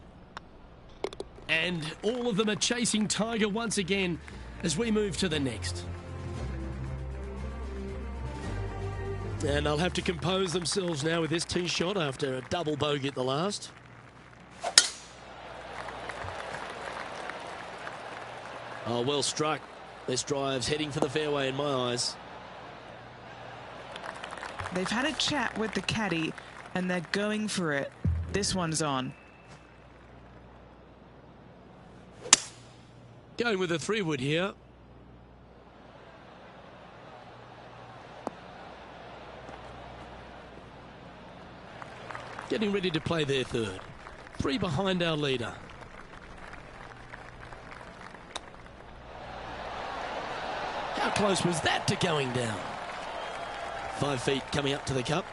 And all of them are chasing Tiger once again as we move to the next. And they'll have to compose themselves now with this tee shot after a double bogey at the last. Oh, well struck. This drive's heading for the fairway in my eyes. They've had a chat with the caddy and they're going for it. This one's on. Going with a 3-wood here. Getting ready to play their 3rd. 3 behind our leader. How close was that to going down? 5 feet coming up to the cup.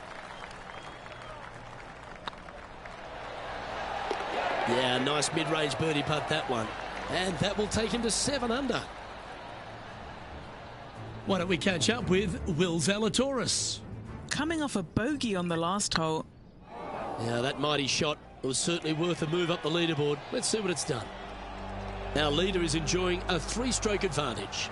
Yeah, nice mid-range birdie putt, that one. And that will take him to 7 under. Why don't we catch up with Will Zalatoris? Coming off a bogey on the last hole. Yeah, that mighty shot was certainly worth a move up the leaderboard. Let's see what it's done. Our leader is enjoying a 3-stroke advantage.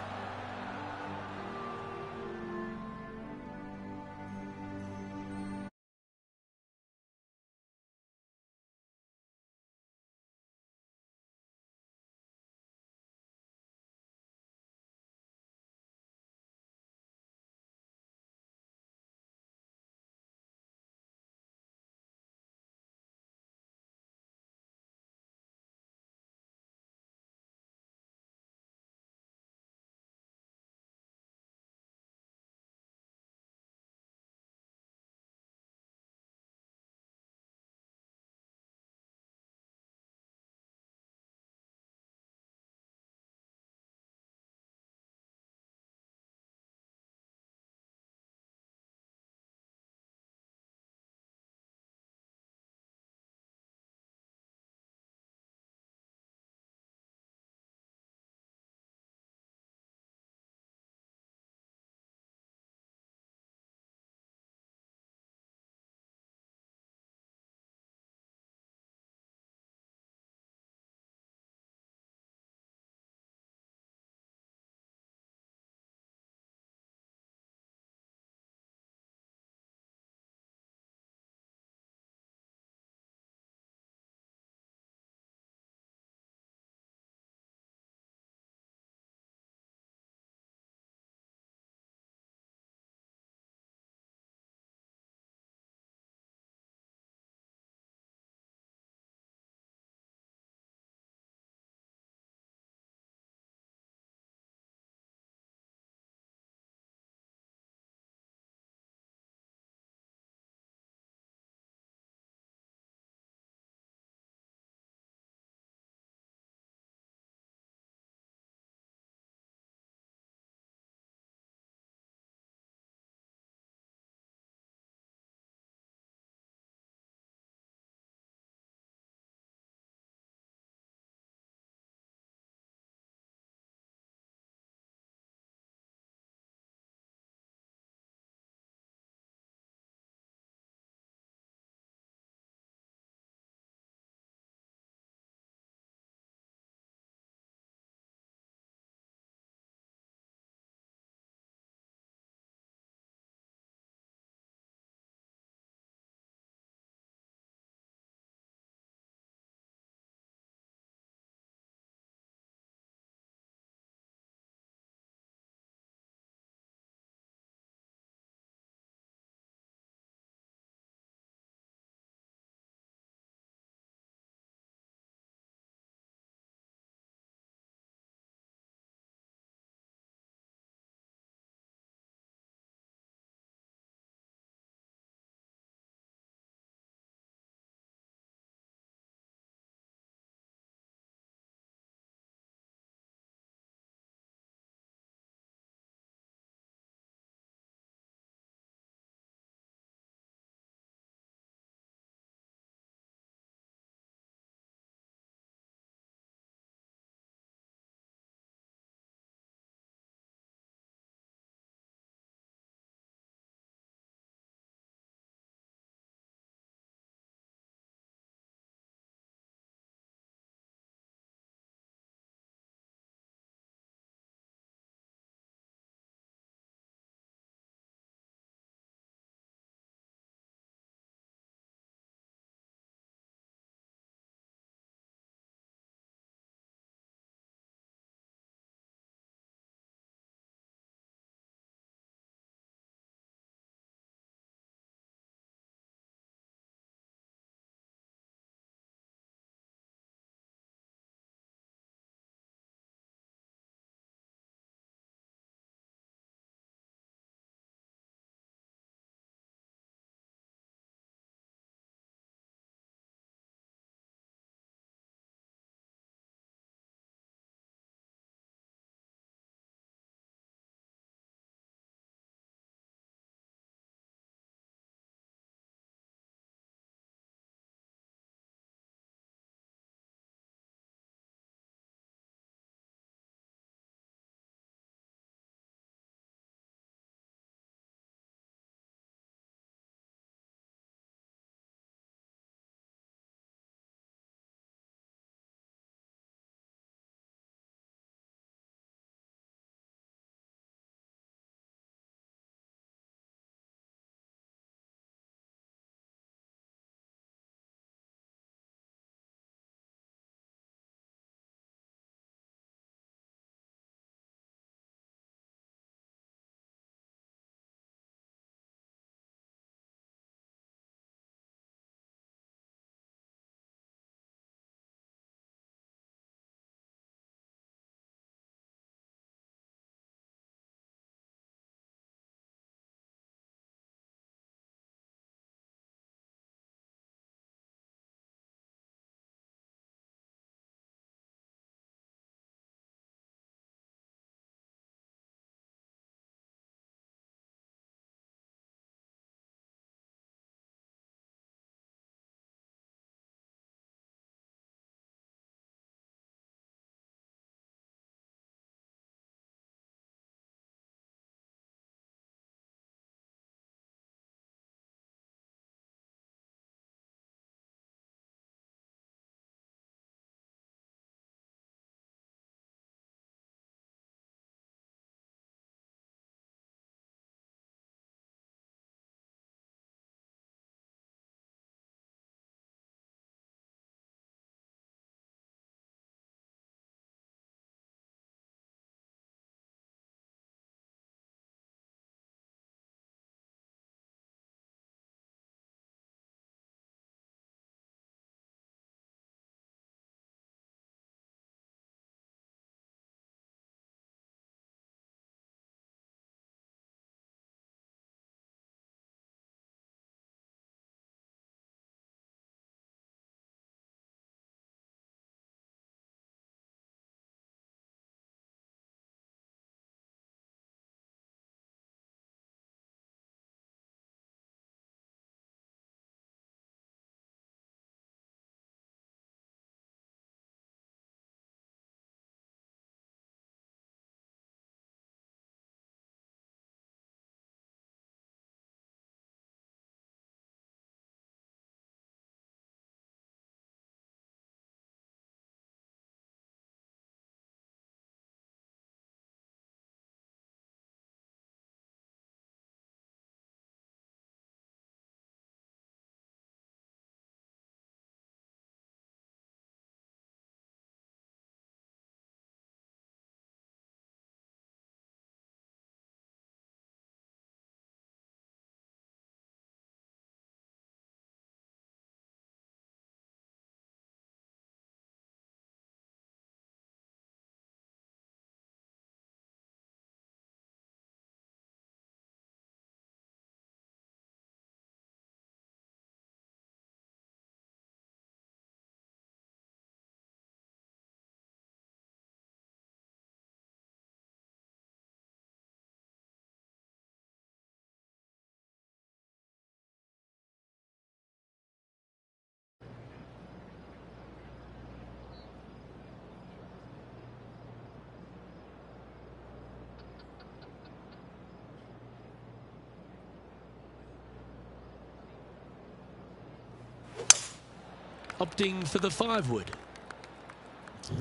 Opting for the 5-wood.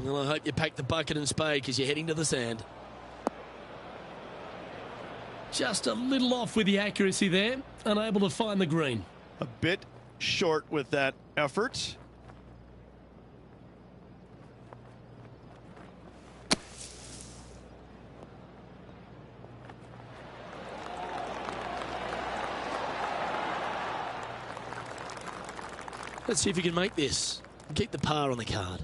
Well, I hope you pack the bucket and spade because you're heading to the sand. Just a little off with the accuracy there. Unable to find the green. A bit short with that effort. Let's see if you can make this. Keep the par on the card.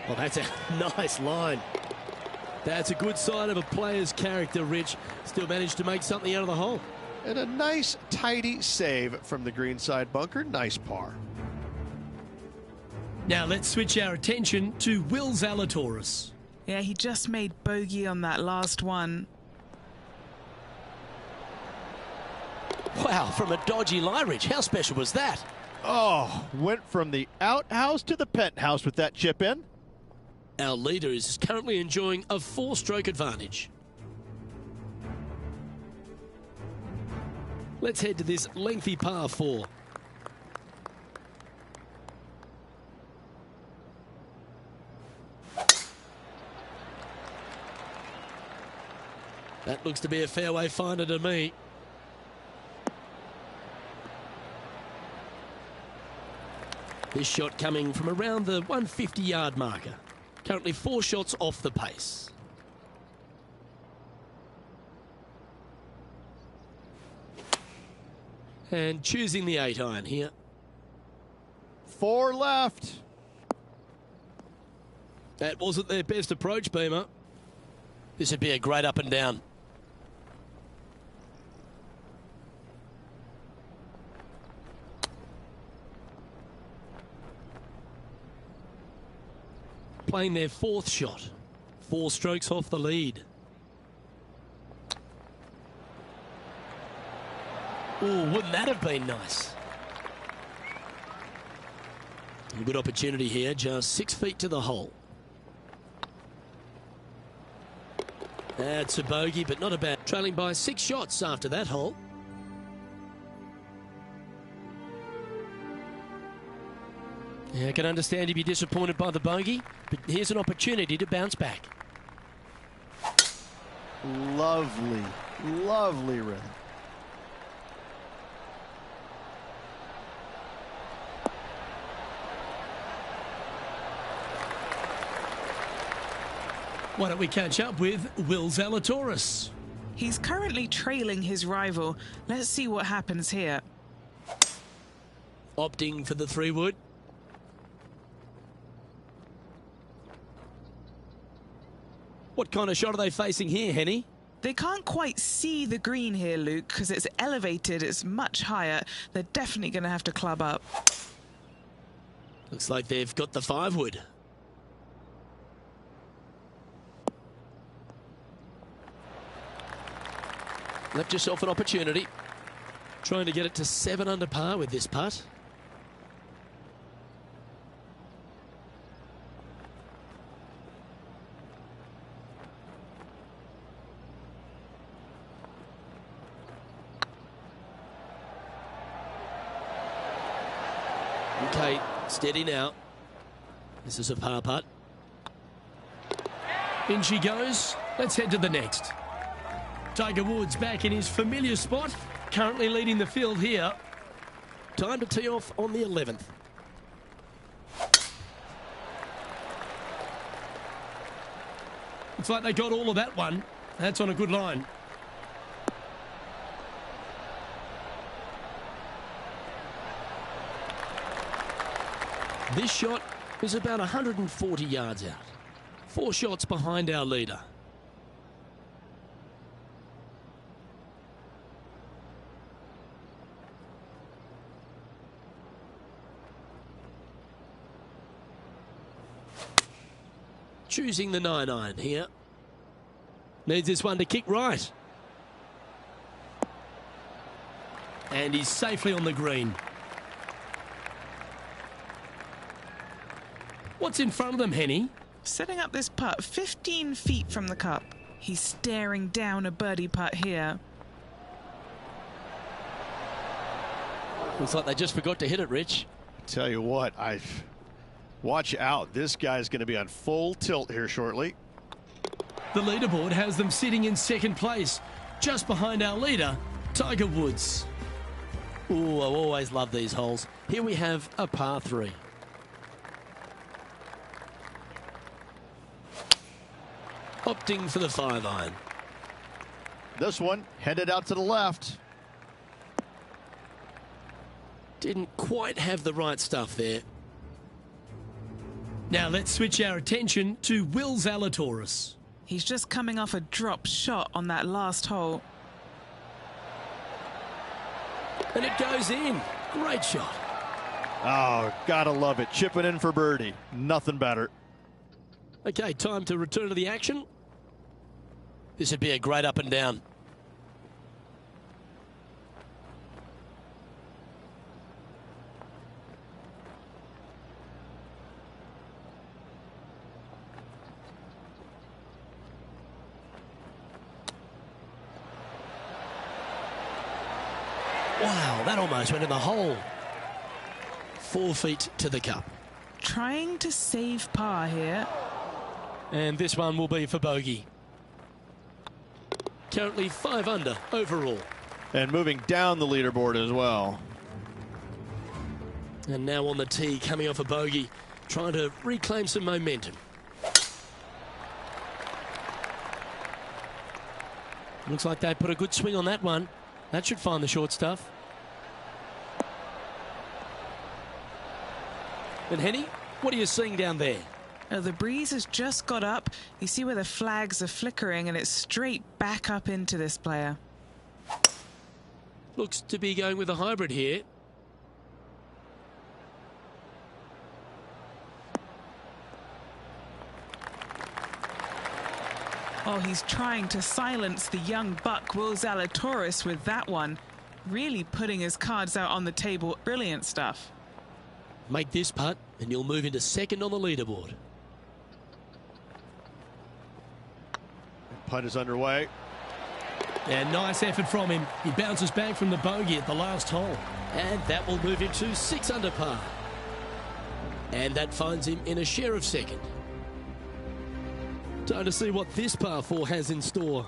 Well, that's a nice line. That's a good sign of a player's character, Rich. Still managed to make something out of the hole. And a nice, tidy save from the greenside bunker. Nice par. Now let's switch our attention to Will Zalatoris. Yeah, he just made bogey on that last one. Wow, from a dodgy lie, Rich. How special was that? Oh, went from the outhouse to the penthouse with that chip in. Our leader is currently enjoying a 4-stroke advantage. Let's head to this lengthy par 4. That looks to be a fairway finder to me. This shot coming from around the 150-yard marker. Currently 4 shots off the pace. And choosing the 8-iron here. 4 left. That wasn't their best approach, Beamer. This would be a great up and down. Playing their 4th shot. 4 strokes off the lead. Oh, wouldn't that have been nice? A good opportunity here, just 6 feet to the hole. That's a bogey, but not a bad. Trailing by 6 shots after that hole. Yeah, I can understand you'd be disappointed by the bogey, but here's an opportunity to bounce back. Lovely, lovely rhythm. Why don't we catch up with Will Zalatoris? He's currently trailing his rival. Let's see what happens here. Opting for the 3-wood. What kind of shot are they facing here, Henny? They can't quite see the green here, Luke, because it's elevated. It's much higher. They're definitely going to have to club up. Looks like they've got the 5-wood. Left yourself an opportunity. Trying to get it to 7 under par with this putt. Okay, steady now. This is a par putt. In she goes. Let's head to the next. Tiger Woods back in his familiar spot, currently leading the field here. Time to tee off on the 11th. Looks like they got all of that one. That's on a good line. This shot is about 140 yards out. 4 shots behind our leader. Choosing the 9-iron here. Needs this one to kick right. And he's safely on the green. What's in front of them, Henny? Setting up this putt 15 feet from the cup. He's staring down a birdie putt here. Looks like they just forgot to hit it, Rich. Tell you what, watch out. This guy's going to be on full tilt here shortly. The leaderboard has them sitting in second place, just behind our leader, Tiger Woods. Ooh, I always love these holes. Here we have a par 3. Opting for the 5-iron. This one headed out to the left. Didn't quite have the right stuff there. Now let's switch our attention to Will Zalatoris. He's just coming off a drop shot on that last hole. And it goes in. Great shot. Oh, gotta love it. Chipping in for birdie. Nothing better. Okay, time to return to the action. This would be a great up and down. Wow, that almost went in the hole. 4 feet to the cup. Trying to save par here. And this one will be for bogey. Currently 5 under overall. And moving down the leaderboard as well. And now on the tee, coming off a bogey, trying to reclaim some momentum. Looks like they put a good swing on that one. That should find the short stuff. And Henny, what are you seeing down there? The breeze has just got up. You see where the flags are flickering, and it's straight back up into this player. Looks to be going with a hybrid here. Oh, he's trying to silence the young buck, Will Zalatoris, with that one. Really putting his cards out on the table. Brilliant stuff. Make this putt, and you'll move into second on the leaderboard. Putt is underway. And nice effort from him. He bounces back from the bogey at the last hole. And that will move him to 6 under par. And that finds him in a share of second. Time to see what this par 4 has in store.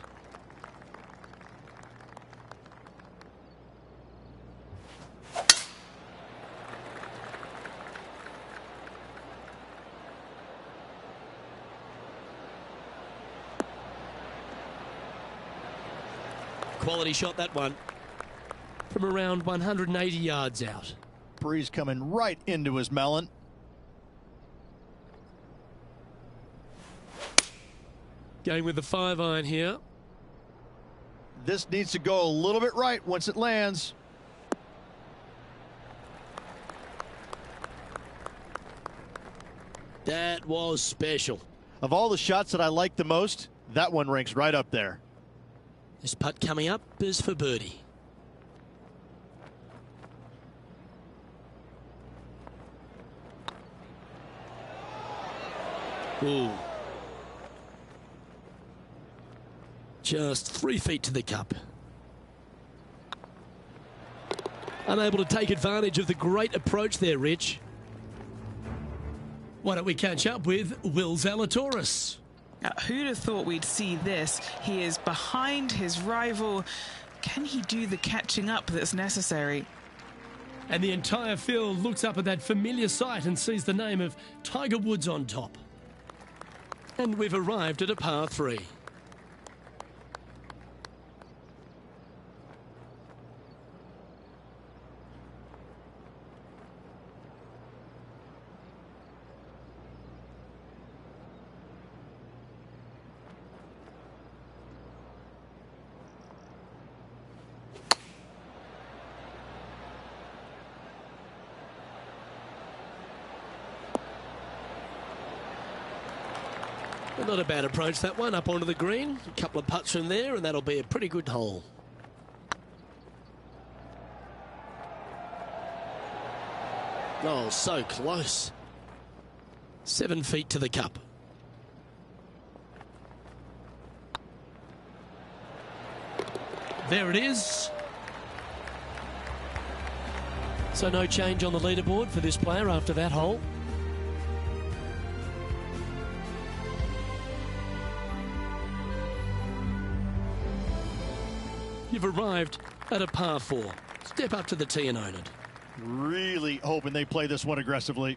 Quality shot, that one, from around 180 yards out. Breeze coming right into his melon. Going with the 5-iron here. This needs to go a little bit right once it lands. That was special. Of all the shots that I like the most, that one ranks right up there. This putt coming up is for birdie. Ooh. Just 3 feet to the cup. Unable to take advantage of the great approach there, Rich. Why don't we catch up with Will Zalatoris? Who'd have thought we'd see this? He is behind his rival. Can he do the catching up that's necessary? And the entire field looks up at that familiar sight and sees the name of Tiger Woods on top. And we've arrived at a par 3. Not a bad approach, that one, up onto the green. A couple of putts from there, and that'll be a pretty good hole. Oh, so close. 7 feet to the cup. There it is. So no change on the leaderboard for this player after that hole. You've arrived at a par 4. Step up to the tee and own it. Really hoping they play this one aggressively.